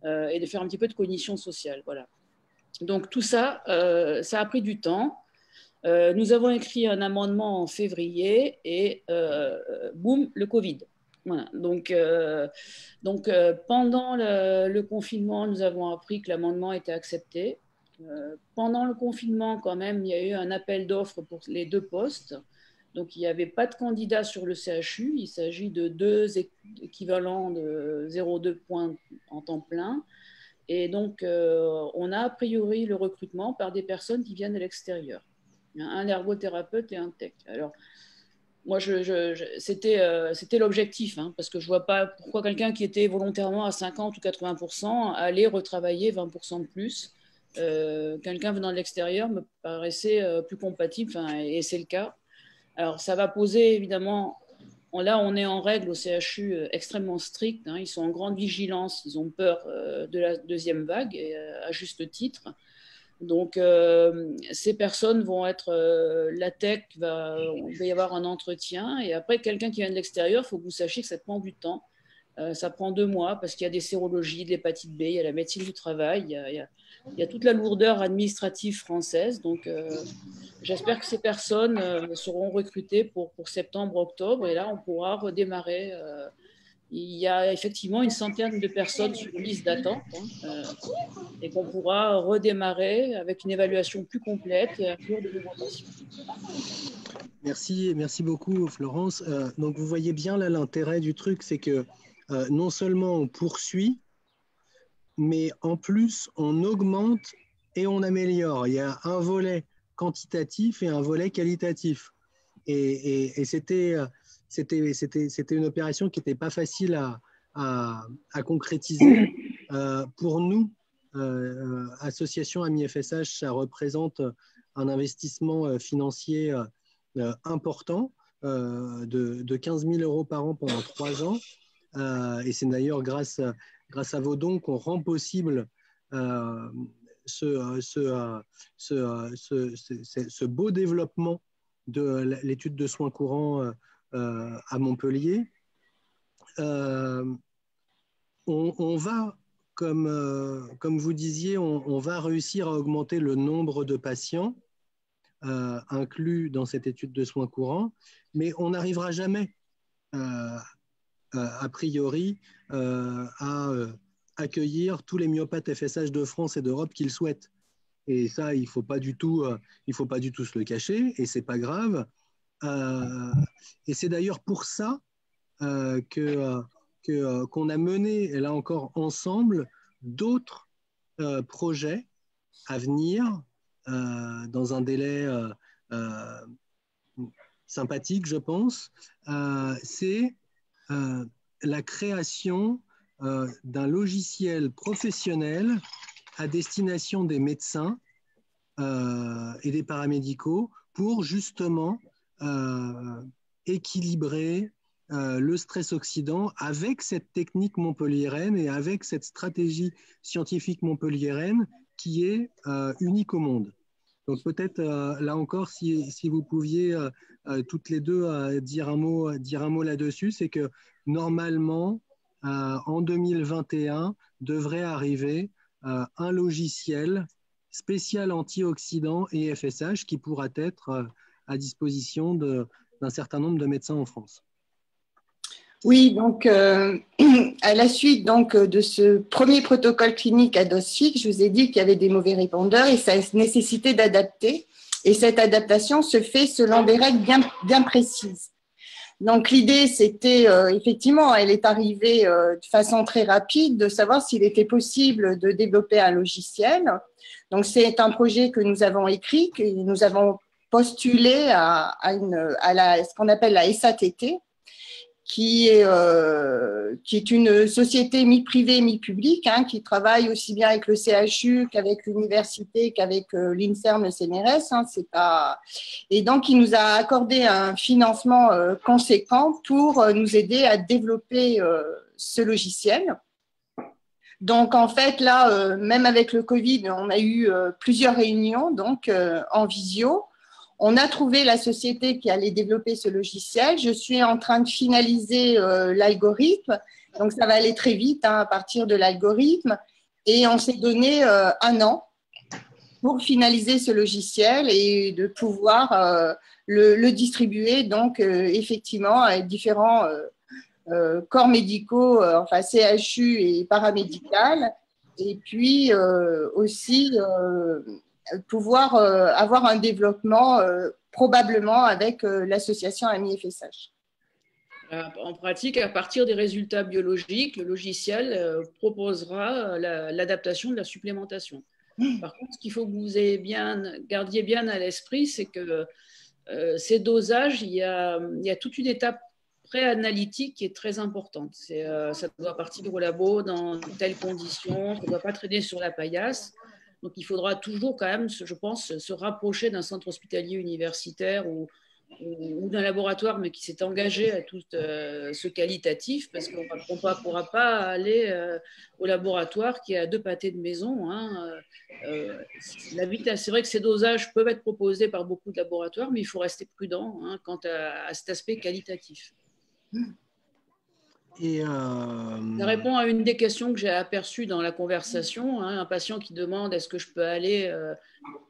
et de faire un petit peu de cognition sociale. Voilà. Donc tout ça, ça a pris du temps. Nous avons écrit un amendement en février et boum, le Covid. Voilà. Donc, pendant le confinement, nous avons appris que l'amendement était accepté. Pendant le confinement, quand même, il y a eu un appel d'offres pour les 2 postes. Donc, il n'y avait pas de candidat sur le CHU. Il s'agit de 2 équivalents de 0,2 points en temps plein. Et donc, on a priori le recrutement par des personnes qui viennent de l'extérieur. Un ergothérapeute et un tech. Alors, moi, c'était l'objectif, hein, parce que je ne vois pas pourquoi quelqu'un qui était volontairement à 50 ou 80% allait retravailler 20% de plus. Quelqu'un venant de l'extérieur me paraissait plus compatible, et c'est le cas. Alors, ça va poser évidemment... Là, on est en règle au CHU extrêmement stricte, hein, ils sont en grande vigilance, ils ont peur de la deuxième vague, et, à juste titre. Donc, ces personnes vont être... la tech, il va y avoir un entretien, et après, quelqu'un qui vient de l'extérieur, il faut que vous sachiez que ça prend du temps. Ça prend 2 mois parce qu'il y a des sérologies, de l'hépatite B, il y a la médecine du travail, il y a toute la lourdeur administrative française. Donc, j'espère que ces personnes seront recrutées pour septembre, octobre, et là, on pourra redémarrer. Il y a effectivement une centaine de personnes sur liste d'attente, hein, et qu'on pourra redémarrer avec une évaluation plus complète et inclure de nouveaux patients. Merci beaucoup, Florence. Donc, vous voyez bien là l'intérêt du truc, c'est que non seulement on poursuit, mais en plus on augmente et on améliore. Il y a un volet quantitatif et un volet qualitatif. Et c'était une opération qui n'était pas facile à concrétiser. Pour nous, Association Amis FSH, ça représente un investissement financier important de 15 000 euros par an pendant 3 ans. Et c'est d'ailleurs grâce à vos dons qu'on rend possible ce beau développement de l'étude de soins courants à Montpellier. On va, comme vous disiez, on va réussir à augmenter le nombre de patients inclus dans cette étude de soins courants, mais on n'arrivera jamais, a priori, à accueillir tous les myopathes FSH de France et d'Europe qu'ils souhaitent. Et ça, il ne faut pas du tout se le cacher, et ce n'est pas grave. Et c'est d'ailleurs pour ça qu'on a mené, et là encore ensemble, d'autres projets à venir dans un délai sympathique, je pense. C'est la création d'un logiciel professionnel à destination des médecins et des paramédicaux pour justement équilibrer le stress oxydant avec cette technique montpelliéraine et avec cette stratégie scientifique montpelliéraine qui est unique au monde. Donc peut-être là encore, si vous pouviez toutes les deux dire un mot là-dessus, c'est que normalement, en 2021, devrait arriver un logiciel spécial antioxydant et FSH qui pourra être à disposition d'un certain nombre de médecins en France. Oui, donc à la suite donc, de ce premier protocole clinique à dose fixe, je vous ai dit qu'il y avait des mauvais répondeurs et ça nécessitait d'adapter. Et cette adaptation se fait selon des règles bien précises. Donc l'idée, c'était effectivement, elle est arrivée de façon très rapide, de savoir s'il était possible de développer un logiciel. Donc c'est un projet que nous avons écrit, que nous avons postulé à ce qu'on appelle la SATT, qui est une société mi-privée, mi-publique, qui travaille aussi bien avec le CHU qu'avec l'université, qu'avec l'INSERM, le CNRS. Et donc, il nous a accordé un financement conséquent pour nous aider à développer ce logiciel. Donc, en fait, là, même avec le Covid, on a eu plusieurs réunions donc en visio. On a trouvé la société qui allait développer ce logiciel. Je suis en train de finaliser l'algorithme. Donc, ça va aller très vite à partir de l'algorithme. Et on s'est donné 1 an pour finaliser ce logiciel et de pouvoir le distribuer, donc, effectivement, à différents corps médicaux, enfin CHU et paramédical. Et puis aussi pouvoir avoir un développement probablement avec l'association Amis FSH. En pratique, à partir des résultats biologiques, le logiciel proposera l'adaptation de la supplémentation. Par contre, ce qu'il faut que vous gardiez bien à l'esprit, c'est que ces dosages, il y a toute une étape pré-analytique qui est très importante. Ça doit partir au labo dans telles conditions, ça ne doit pas traîner sur la paillasse. Donc, il faudra toujours quand même, je pense, se rapprocher d'un centre hospitalier universitaire ou d'un laboratoire, mais qui s'est engagé à tout ce qualitatif, parce qu'on ne pourra pas aller au laboratoire qui est à 2 pâtés de maison. C'est vrai que ces dosages peuvent être proposés par beaucoup de laboratoires, mais il faut rester prudent quant à cet aspect qualitatif. Ça répond à une des questions que j'ai aperçues dans la conversation. Un patient qui demande est-ce que je peux aller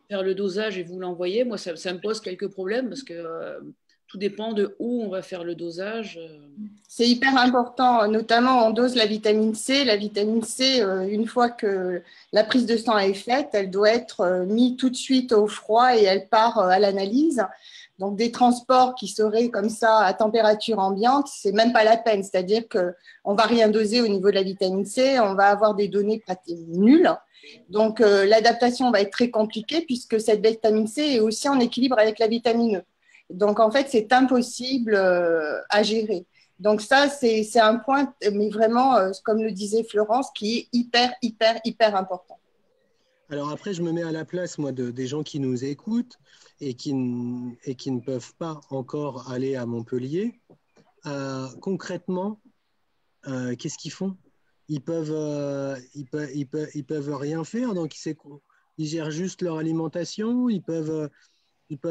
faire le dosage et vous l'envoyer. Moi, ça me pose quelques problèmes parce que tout dépend de où on va faire le dosage. C'est hyper important, notamment on dose la vitamine C. La vitamine C, une fois que la prise de sang est faite, elle doit être mise tout de suite au froid et elle part à l'analyse. Donc, des transports qui seraient comme ça à température ambiante, c'est même pas la peine. C'est-à-dire qu'on ne va rien doser au niveau de la vitamine C, on va avoir des données nulles. Donc, l'adaptation va être très compliquée puisque cette vitamine C est aussi en équilibre avec la vitamine E. Donc, en fait, c'est impossible à gérer. Donc ça, c'est un point, mais vraiment, comme le disait Florence, qui est hyper important. Alors après, je me mets à la place, moi, des gens qui nous écoutent et qui ne peuvent pas encore aller à Montpellier. Concrètement, qu'est-ce qu'ils font? Ils peuvent rien faire, donc ils gèrent juste leur alimentation, ils peuvent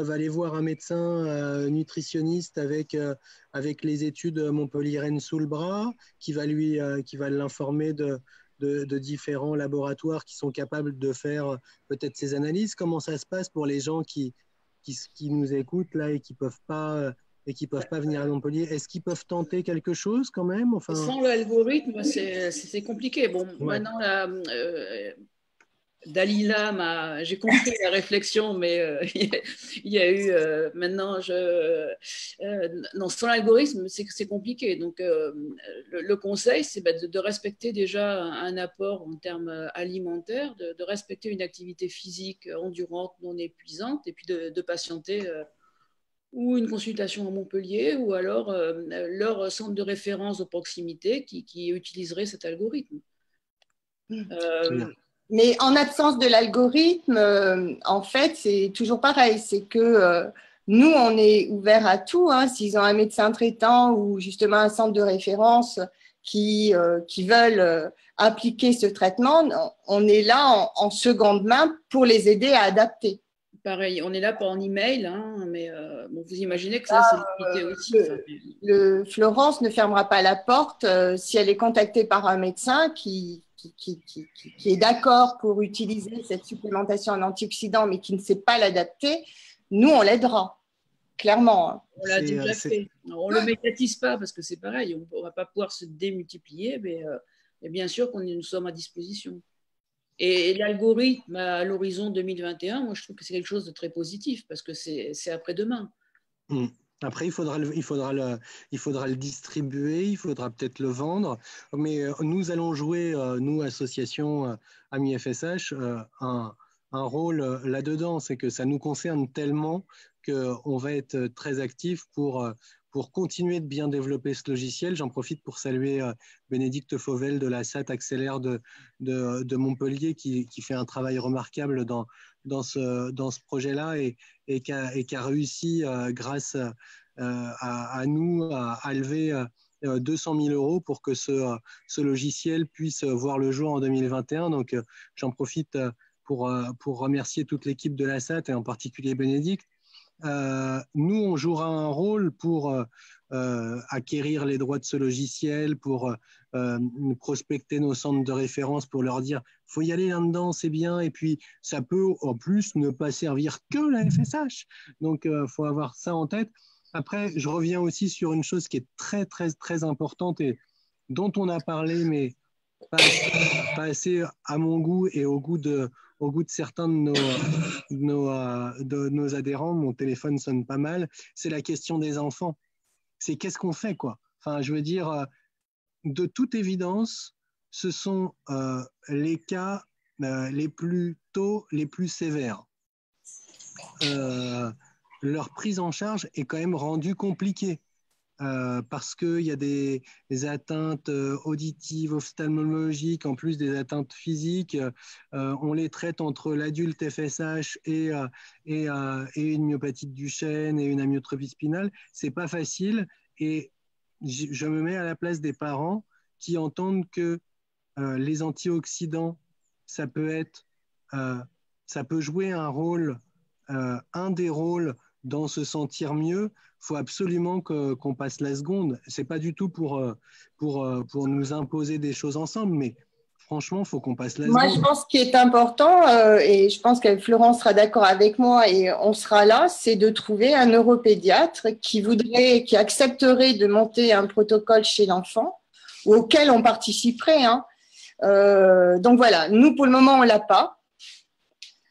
aller voir un médecin nutritionniste avec les études Montpellier-Rennes sous le bras, qui va l'informer de différents laboratoires qui sont capables de faire peut-être ces analyses. Comment ça se passe pour les gens qui nous écoutent là et qui peuvent pas venir à Montpellier? Est-ce qu'ils peuvent tenter quelque chose quand même? Enfin... Sans l'algorithme, c'est compliqué. Bon, Ouais. maintenant, là, Dalila, j'ai compris la réflexion, mais il y a eu maintenant, non, sans l'algorithme, c'est compliqué. Donc, le conseil, c'est de respecter déjà un apport en termes alimentaires, de respecter une activité physique endurante, non épuisante, et puis de patienter ou une consultation à Montpellier, ou alors leur centre de référence de proximité qui utiliserait cet algorithme. Mais en absence de l'algorithme, en fait, c'est toujours pareil. C'est que nous, on est ouvert à tout. Hein. S'ils ont un médecin traitant ou justement un centre de référence qui veulent appliquer ce traitement, on est là en seconde main pour les aider à adapter. Pareil, on est là pas en email, hein, mais bon, vous imaginez que ça, c'est limité aussi. Florence ne fermera pas la porte si elle est contactée par un médecin qui est d'accord pour utiliser cette supplémentation en antioxydants, mais qui ne sait pas l'adapter. Nous, on l'aidera, clairement. On l'a déjà fait. On ne le médiatise pas parce que c'est pareil, on ne va pas pouvoir se démultiplier, mais bien sûr qu'on nous sommes à disposition. Et l'algorithme à l'horizon 2021, moi je trouve que c'est quelque chose de très positif parce que c'est après-demain. Après, il faudra le distribuer, il faudra peut-être le vendre, mais nous allons jouer, nous, association Amis FSH, un rôle là-dedans. C'est que ça nous concerne tellement qu'on va être très actifs pour continuer de bien développer ce logiciel. J'en profite pour saluer Bénédicte Fauvel de la SAT Accélère de Montpellier qui fait un travail remarquable dans ce projet-là et qui a réussi grâce à nous à lever 200 000 euros pour que ce logiciel puisse voir le jour en 2021. Donc, j'en profite pour remercier toute l'équipe de la SAT et en particulier Bénédicte. Nous, on jouera un rôle pour acquérir les droits de ce logiciel, pour prospecter nos centres de référence, pour leur dire « faut y aller là-dedans, c'est bien ». Et puis, ça peut en plus ne pas servir que la FSH. Donc, il faut avoir ça en tête. Après, je reviens aussi sur une chose qui est très, très, très importante et dont on a parlé, mais pas assez à mon goût et au goût de certains de nos adhérents. Mon téléphone sonne pas mal. C'est la question des enfants. C'est qu'est-ce qu'on fait, quoi. Enfin, je veux dire, de toute évidence, ce sont les cas les plus tôt, les plus sévères. Leur prise en charge est quand même rendue compliquée. Parce qu'il y a des atteintes auditives, ophtalmologiques, en plus des atteintes physiques. On les traite entre l'adulte FSH et une myopathie de Duchenne et une amyotrophie spinale. C'est pas facile et je me mets à la place des parents qui entendent que les antioxydants, ça peut jouer un rôle, un des rôles dans se sentir mieux. Il faut absolument qu'on passe la seconde. Ce n'est pas du tout pour nous imposer des choses ensemble, mais franchement, il faut qu'on passe la seconde. Moi, je pense qu'il est important, et je pense que Florence sera d'accord avec moi, et on sera là, c'est de trouver un neuropédiatre qui accepterait de monter un protocole chez l'enfant, ou auquel on participerait. Hein. Donc voilà, nous, pour le moment, on ne l'a pas.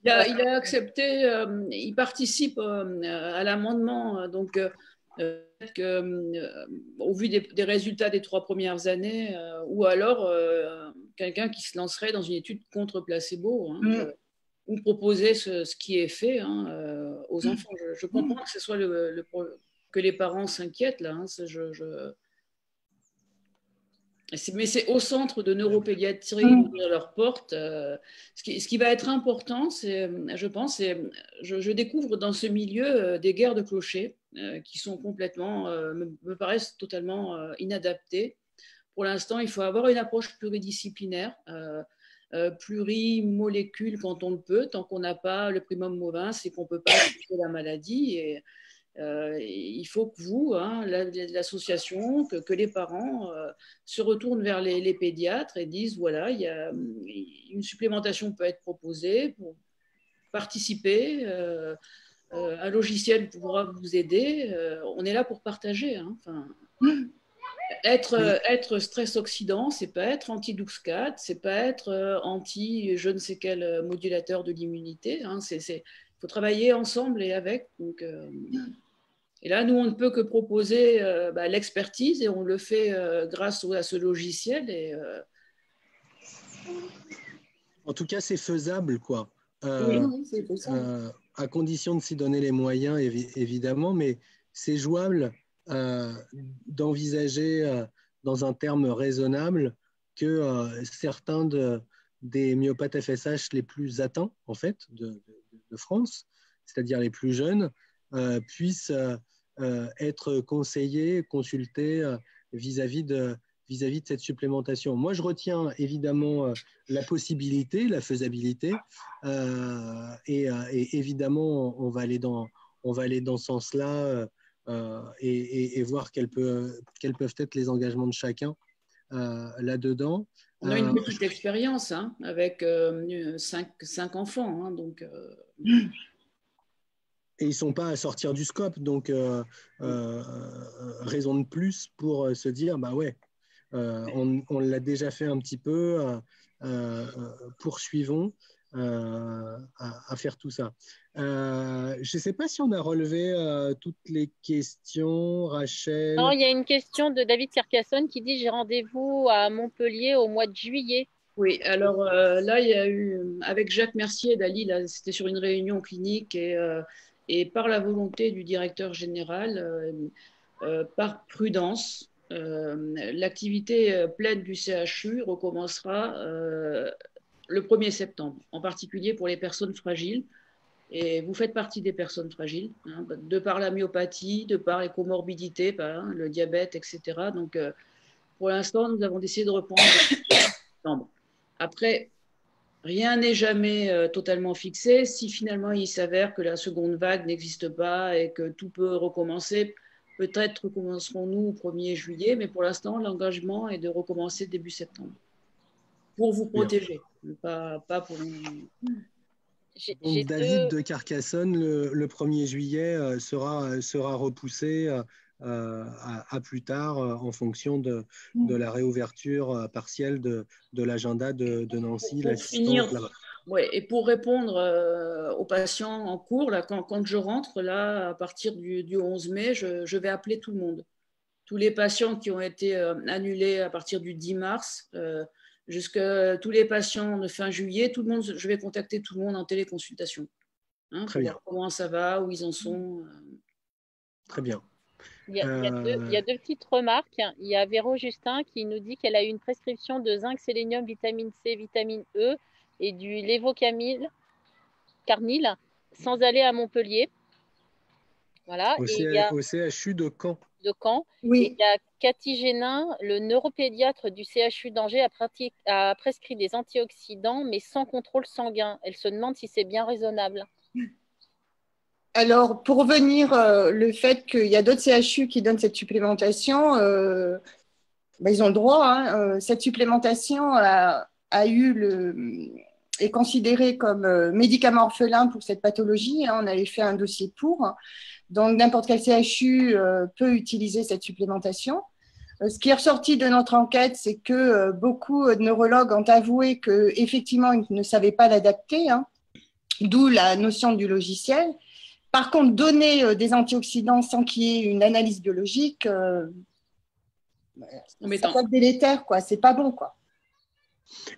Il a accepté, il participe à l'amendement, donc au vu des résultats des 3 premières années, ou alors quelqu'un qui se lancerait dans une étude contre placebo, hein, ou proposer ce qui est fait aux enfants. Je comprends que ce soit que les parents s'inquiètent là. Hein, Mais c'est au centre de neuropédiatrie d'ouvrir leurs portes. Ce qui va être important, je pense, je découvre dans ce milieu des guerres de clochers qui sont complètement, me paraissent totalement inadaptées. Pour l'instant, il faut avoir une approche pluridisciplinaire, plurimolécule quand on le peut, tant qu'on n'a pas le primum movens et qu'on ne peut pas traiter la maladie. Il faut que vous, l'association, que les parents se retournent vers les pédiatres et disent voilà, une supplémentation peut être proposée pour participer. Un logiciel pourra vous aider. On est là pour partager. Être stress oxydant, c'est pas être anti-DUX4, c'est pas être anti je ne sais quel modulateur de l'immunité. Il faut travailler ensemble et avec. Donc, et là, nous, on ne peut que proposer l'expertise et on le fait grâce à ce logiciel. En tout cas, c'est faisable, quoi. Oui, c'est faisable. À condition de s'y donner les moyens, évidemment, mais c'est jouable d'envisager dans un terme raisonnable que certains des myopathes FSH les plus atteints, en fait, de France, c'est-à-dire les plus jeunes, puissent être conseillés, consultés vis-à-vis de cette supplémentation. Moi, je retiens évidemment la possibilité, la faisabilité, et évidemment, on va aller dans ce sens-là et voir quels peuvent être les engagements de chacun là-dedans. On a une petite expérience avec 5 enfants, donc. Et ils ne sont pas à sortir du scope, donc raison de plus pour se dire, bah ouais, on l'a déjà fait un petit peu, poursuivons à faire tout ça. Je ne sais pas si on a relevé toutes les questions, Rachel. Non, il y a une question de David Carcassonne qui dit « J'ai rendez-vous à Montpellier au mois de juillet ». Oui, alors là, il y a eu, avec Jacques Mercier d'Ali, c'était sur une réunion clinique et par la volonté du directeur général, par prudence, l'activité pleine du CHU recommencera le 1er septembre, en particulier pour les personnes fragiles. Et vous faites partie des personnes fragiles, de par la myopathie, de par les comorbidités, le diabète, etc. Donc, pour l'instant, nous avons décidé de reprendre en septembre. Après, rien n'est jamais totalement fixé. Si finalement il s'avère que la seconde vague n'existe pas et que tout peut recommencer, peut-être recommencerons-nous au 1er juillet, mais pour l'instant, l'engagement est de recommencer début septembre. Pour vous protéger, pas pour nous. Donc, David de Carcassonne, le 1er juillet sera repoussé à plus tard en fonction de la réouverture partielle de l'agenda de Nancy, l'assistante là-bas. Ouais, et pour répondre aux patients en cours, là, quand je rentre, là, à partir du 11 mai, je vais appeler tout le monde. Tous les patients qui ont été annulés à partir du 10 mars, jusqu'à tous les patients de fin juillet, tout le monde, je vais contacter tout le monde en téléconsultation. Pour voir comment ça va, où ils en sont. Très bien. Il y a deux petites remarques. Il y a Véro Justin qui nous dit qu'elle a eu une prescription de zinc, sélénium, vitamine C, vitamine E et du lévocarnil sans aller à Montpellier. Voilà. Au CHU de Caen. Oui. Et il y a Cathy Génin, le neuropédiatre du CHU d'Angers, a prescrit des antioxydants, mais sans contrôle sanguin. Elle se demande si c'est bien raisonnable. Alors, pour revenir, le fait qu'il y a d'autres CHU qui donnent cette supplémentation, ils ont le droit. Cette supplémentation est considérée comme médicament orphelin pour cette pathologie. On avait fait un dossier pour. Donc, n'importe quel CHU peut utiliser cette supplémentation. Ce qui est ressorti de notre enquête, c'est que beaucoup de neurologues ont avoué qu'effectivement, ils ne savaient pas l'adapter, d'où la notion du logiciel. Par contre, donner des antioxydants sans qu'il y ait une analyse biologique, ça peut être délétère, quoi. C'est pas bon, quoi.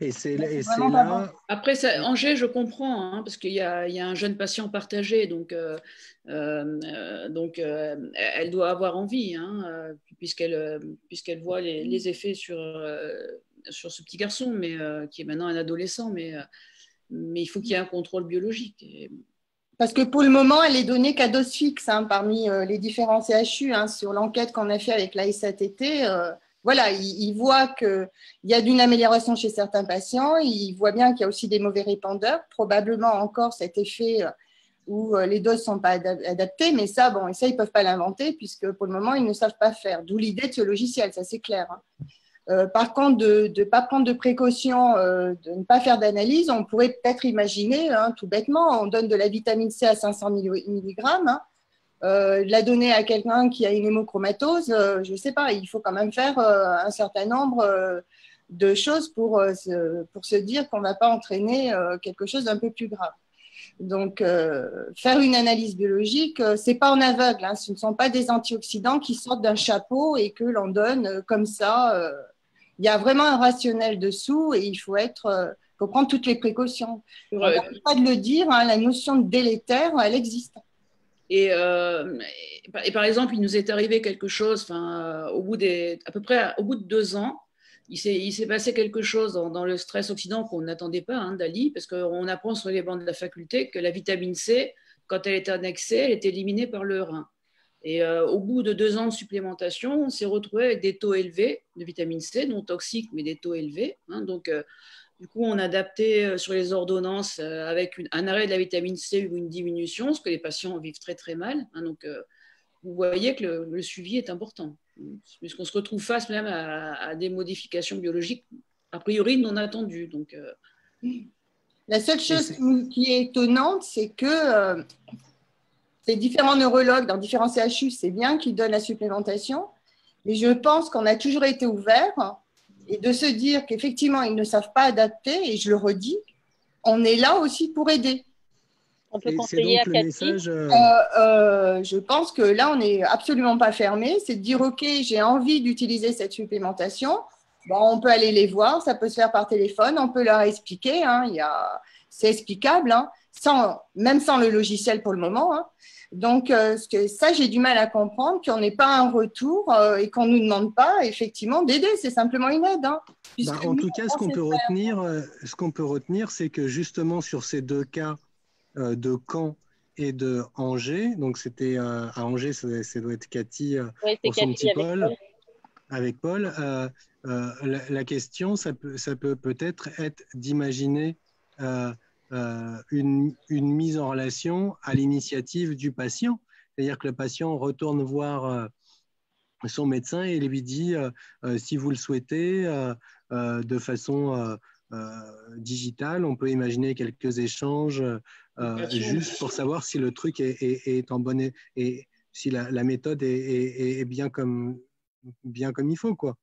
Et c'est vraiment pas bon. là. Après, Angers, je comprends, hein, parce qu'il y a un jeune patient partagé, donc elle doit avoir envie, hein, puisqu'elle voit les effets sur ce petit garçon, mais qui est maintenant un adolescent, mais il faut qu'il y ait un contrôle biologique. Parce que pour le moment, elle est donnée qu'à dose fixe, hein, parmi les différents CHU, hein, sur l'enquête qu'on a fait avec la SATT. Voilà, il voit qu'il y a d'une amélioration chez certains patients, il voit bien qu'il y a aussi des mauvais répondeurs, probablement encore cet effet où les doses ne sont pas adaptées, mais ça, bon, et ça, ils ne peuvent pas l'inventer, puisque pour le moment, ils ne savent pas faire, d'où l'idée de ce logiciel, ça c'est clair. Hein. Par contre, de ne pas prendre de précautions, de ne pas faire d'analyse, on pourrait peut-être imaginer, hein, tout bêtement, on donne de la vitamine C à 500 mg, hein, la donner à quelqu'un qui a une hémochromatose, je ne sais pas, il faut quand même faire un certain nombre de choses pour se dire qu'on ne va pas entraîner quelque chose d'un peu plus grave. Donc, faire une analyse biologique, ce n'est pas en aveugle, hein, ce ne sont pas des antioxydants qui sortent d'un chapeau et que l'on donne comme ça. Il y a vraiment un rationnel dessous et il faut prendre toutes les précautions. On n'arrête pas de le dire, hein, la notion de délétère, elle existe. Et par exemple, il nous est arrivé quelque chose, à peu près au bout de 2 ans, il s'est passé quelque chose dans le stress oxydant qu'on n'attendait pas, hein, d'Ali, parce qu'on apprend sur les bancs de la faculté que la vitamine C, quand elle est annexée, elle est éliminée par le rein. Et au bout de 2 ans de supplémentation, on s'est retrouvé avec des taux élevés de vitamine C, non toxiques, mais des taux élevés. Hein, donc, du coup, on a adapté sur les ordonnances avec un arrêt de la vitamine C ou une diminution, ce que les patients vivent très très mal. Hein, donc, vous voyez que le suivi est important, puisqu'on se retrouve face même à des modifications biologiques a priori non attendues. Donc, la seule chose qui est étonnante, c'est que ces différents neurologues dans différents CHU, c'est bien qu'ils donnent la supplémentation, mais je pense qu'on a toujours été ouverts. Et de se dire qu'effectivement, ils ne savent pas adapter, et je le redis, on est là aussi pour aider. On peut conseiller à Cathy. Je pense que là, on n'est absolument pas fermé. C'est de dire, OK, j'ai envie d'utiliser cette supplémentation. Bon, on peut aller les voir, ça peut se faire par téléphone, on peut leur expliquer. Hein, c'est explicable, hein, même sans le logiciel pour le moment. Hein. Donc, ça, j'ai du mal à comprendre qu'on n'ait pas un retour et qu'on ne nous demande pas effectivement d'aider. C'est simplement une aide. Hein, en tout cas, ce qu'on peut retenir, c'est que justement sur ces 2 cas de Caen et de Angers, donc c'était à Angers, ça doit être Cathy pour son petit Paul, avec Paul. La question, ça peut peut-être être d'imaginer une mise en relation à l'initiative du patient. C'est-à-dire que le patient retourne voir son médecin et lui dit si vous le souhaitez, de façon digitale, on peut imaginer quelques échanges juste pour savoir si le truc est en bonne et si la méthode est bien comme il faut, quoi.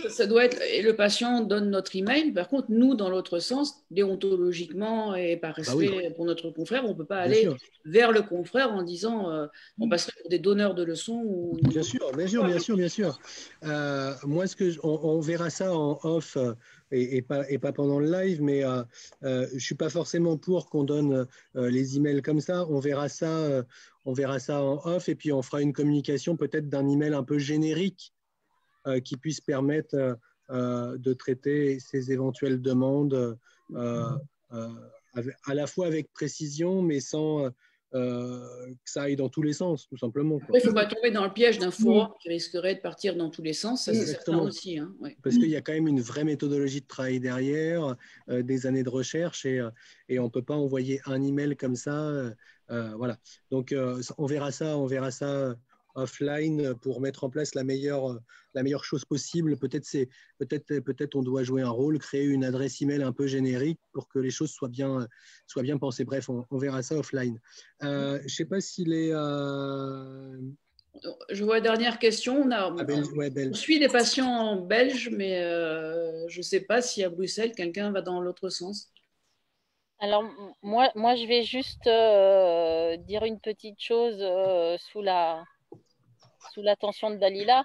Ça doit être, et le patient donne notre email. Par contre, nous, dans l'autre sens, déontologiquement et par respect pour notre confrère, on ne peut pas aller vers le confrère en disant on passerait pour des donneurs de leçons. Bien sûr. Moi, on verra ça en off et pas pendant le live, mais je ne suis pas forcément pour qu'on donne les emails comme ça. On verra ça en off et puis on fera une communication peut-être d'un email un peu générique qui puisse permettre de traiter ces éventuelles demandes à la fois avec précision, mais sans que ça aille dans tous les sens, tout simplement. Il ne faut pas tomber dans le piège d'un forum qui risquerait de partir dans tous les sens, ça c'est certain aussi. Hein, ouais. Parce qu'il y a quand même une vraie méthodologie de travail derrière, des années de recherche, et on ne peut pas envoyer un email comme ça. Voilà. Donc, on verra ça offline pour mettre en place la meilleure chose possible. Peut-être on doit jouer un rôle, créer une adresse email un peu générique pour que les choses soient bien pensées. Bref, on verra ça offline. Je ne sais pas s'il est... Je vois la dernière question. On suit des patients belges, mais je ne sais pas si à Bruxelles, quelqu'un va dans l'autre sens. Alors, moi, je vais juste dire une petite chose sous l'attention de Dalila.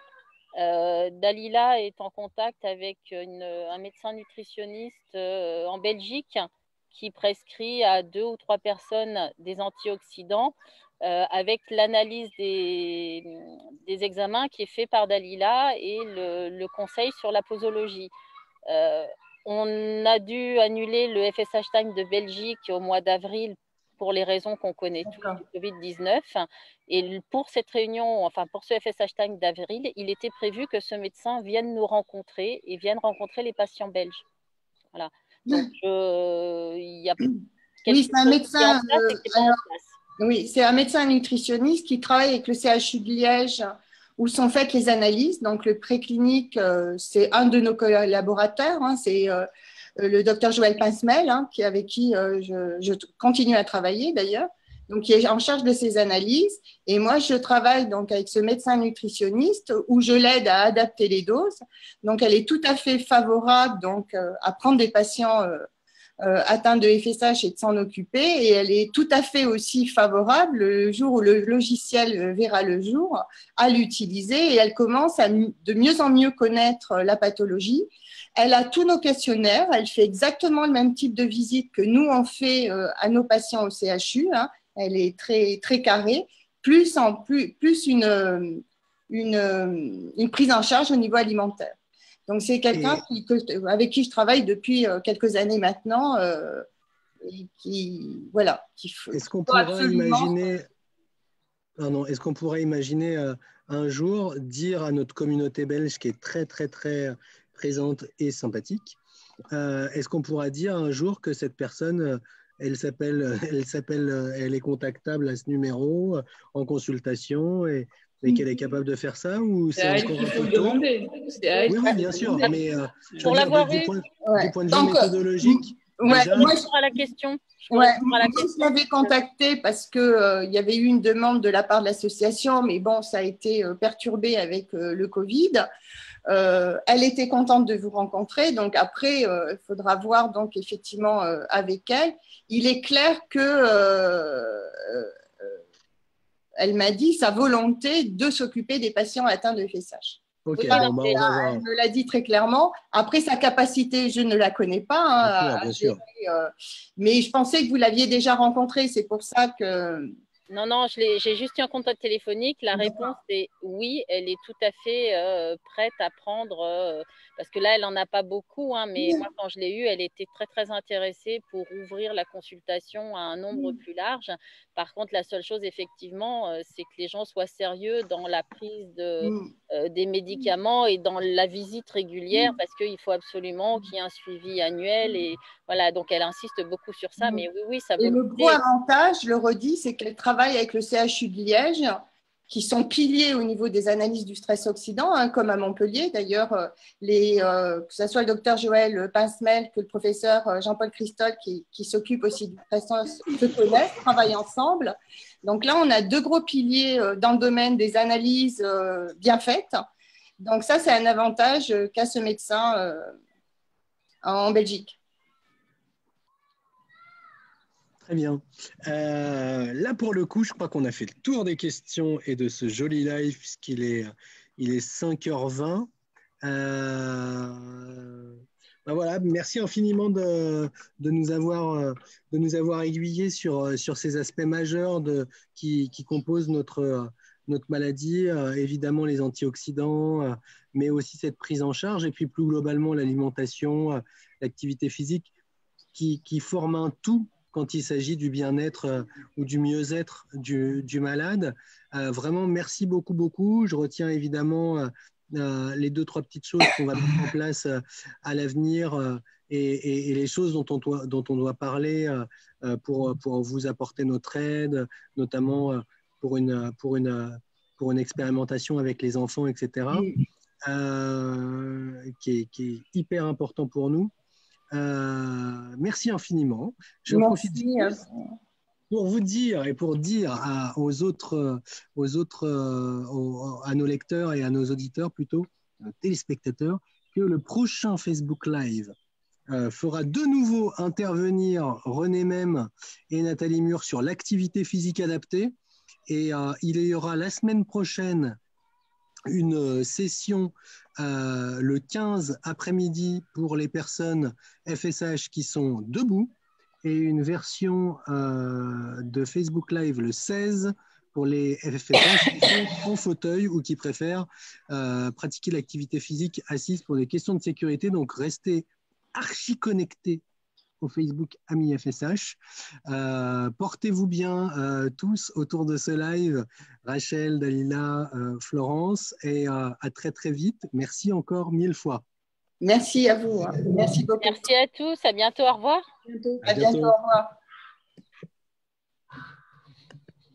Dalila est en contact avec un médecin nutritionniste en Belgique qui prescrit à 2 ou 3 personnes des antioxydants avec l'analyse des examens qui est fait par Dalila et le conseil sur la posologie. On a dû annuler le FSH Time de Belgique au mois d'avril pour les raisons qu'on connaît tous du Covid-19. Et pour cette réunion, enfin pour ce FSH Time d'avril, il était prévu que ce médecin vienne nous rencontrer et vienne rencontrer les patients belges. Voilà. Donc, il y a oui, c'est un médecin. Oui, c'est un médecin nutritionniste qui travaille avec le CHU de Liège où sont faites les analyses. Donc, le préclinique, c'est un de nos collaborateurs, hein, c'est le docteur Joël Pincemel, hein, avec qui je continue à travailler d'ailleurs, donc qui est en charge de ces analyses. Et moi, je travaille donc avec ce médecin nutritionniste où je l'aide à adapter les doses. Donc, elle est tout à fait favorable donc, à prendre des patients atteinte de FSH et de s'en occuper. Et elle est tout à fait aussi favorable le jour où le logiciel verra le jour à l'utiliser. Et elle commence à de mieux en mieux connaître la pathologie. Elle a tous nos questionnaires. Elle fait exactement le même type de visite que nous, on fait à nos patients au CHU. Hein. Elle est très, très carrée. Plus une prise en charge au niveau alimentaire. Donc, c'est quelqu'un avec qui je travaille depuis quelques années maintenant. Et qui, voilà. Est-ce qu'on pourrait imaginer, est-ce qu'on pourrait imaginer un jour dire à notre communauté belge qui est très, très, très présente et sympathique, est-ce qu'on pourra dire un jour que cette personne, elle est contactable à ce numéro en consultation et qu'elle est capable de faire ça ou c'est encore un peu tôt? Oui, bien sûr, mais pour l'avoir du point de vue méthodologique. Moi, je ferai la question. Je l'avais contacté parce qu'il y avait eu une demande de la part de l'association, mais bon, ça a été perturbé avec le Covid. Elle était contente de vous rencontrer, donc après, il faudra voir donc effectivement avec elle. Il est clair que elle m'a dit sa volonté de s'occuper des patients atteints de FSH. Okay, elle me l'a dit très clairement. Après, sa capacité, je ne la connais pas. Bien sûr. Mais je pensais que vous l'aviez déjà rencontrée. C'est pour ça que… Non, j'ai juste eu un contact téléphonique. La réponse est oui, elle est tout à fait prête à prendre, parce que là, elle n'en a pas beaucoup, hein, mais moi, quand je l'ai eue, elle était très, très intéressée pour ouvrir la consultation à un nombre plus large. Par contre, la seule chose, effectivement, c'est que les gens soient sérieux dans la prise des médicaments et dans la visite régulière, parce qu'il faut absolument qu'il y ait un suivi annuel. Et voilà, donc elle insiste beaucoup sur ça, mais oui, ça vaut le gros avantage, je le redis, c'est qu'elle travaille avec le CHU de Liège, qui sont piliers au niveau des analyses du stress oxydant, hein, comme à Montpellier. D'ailleurs, que ce soit le docteur Joël Pincemel que le professeur Jean-Paul Christol, qui s'occupe aussi du stress, se connaissent, travaillent ensemble. Donc là, on a 2 gros piliers dans le domaine des analyses bien faites. Donc ça, c'est un avantage qu'a ce médecin en Belgique. Très bien. Là, pour le coup, je crois qu'on a fait le tour des questions et de ce joli live puisqu'il est 5h20. Voilà, merci infiniment de nous avoir aiguillés sur ces aspects majeurs qui composent notre maladie, évidemment les antioxydants, mais aussi cette prise en charge et puis plus globalement l'alimentation, l'activité physique qui forment un tout quand il s'agit du bien-être ou du mieux-être du malade. Vraiment, merci beaucoup. Je retiens évidemment les 2-3 petites choses qu'on va mettre en place à l'avenir et les choses dont on doit parler pour vous apporter notre aide, notamment pour une expérimentation avec les enfants, etc., qui est hyper important pour nous. Merci infiniment. Je profite pour vous dire et pour dire à nos lecteurs et à nos auditeurs, plutôt téléspectateurs, que le prochain Facebook Live fera de nouveau intervenir René Même et Nathalie Mur sur l'activité physique adaptée. Et il y aura la semaine prochaine une session le 15 après-midi pour les personnes FSH qui sont debout et une version de Facebook Live le 16 pour les FSH qui sont en fauteuil ou qui préfèrent pratiquer l'activité physique assise pour des questions de sécurité. Donc, restez archi connectés au Facebook Amis FSH. Portez-vous bien tous autour de ce live, Rachel, Dalila, Florence, et à très très vite. Merci encore 1000 fois. Merci à vous. Merci beaucoup. Merci à tous. À bientôt. Au revoir. À bientôt. À bientôt. Au revoir.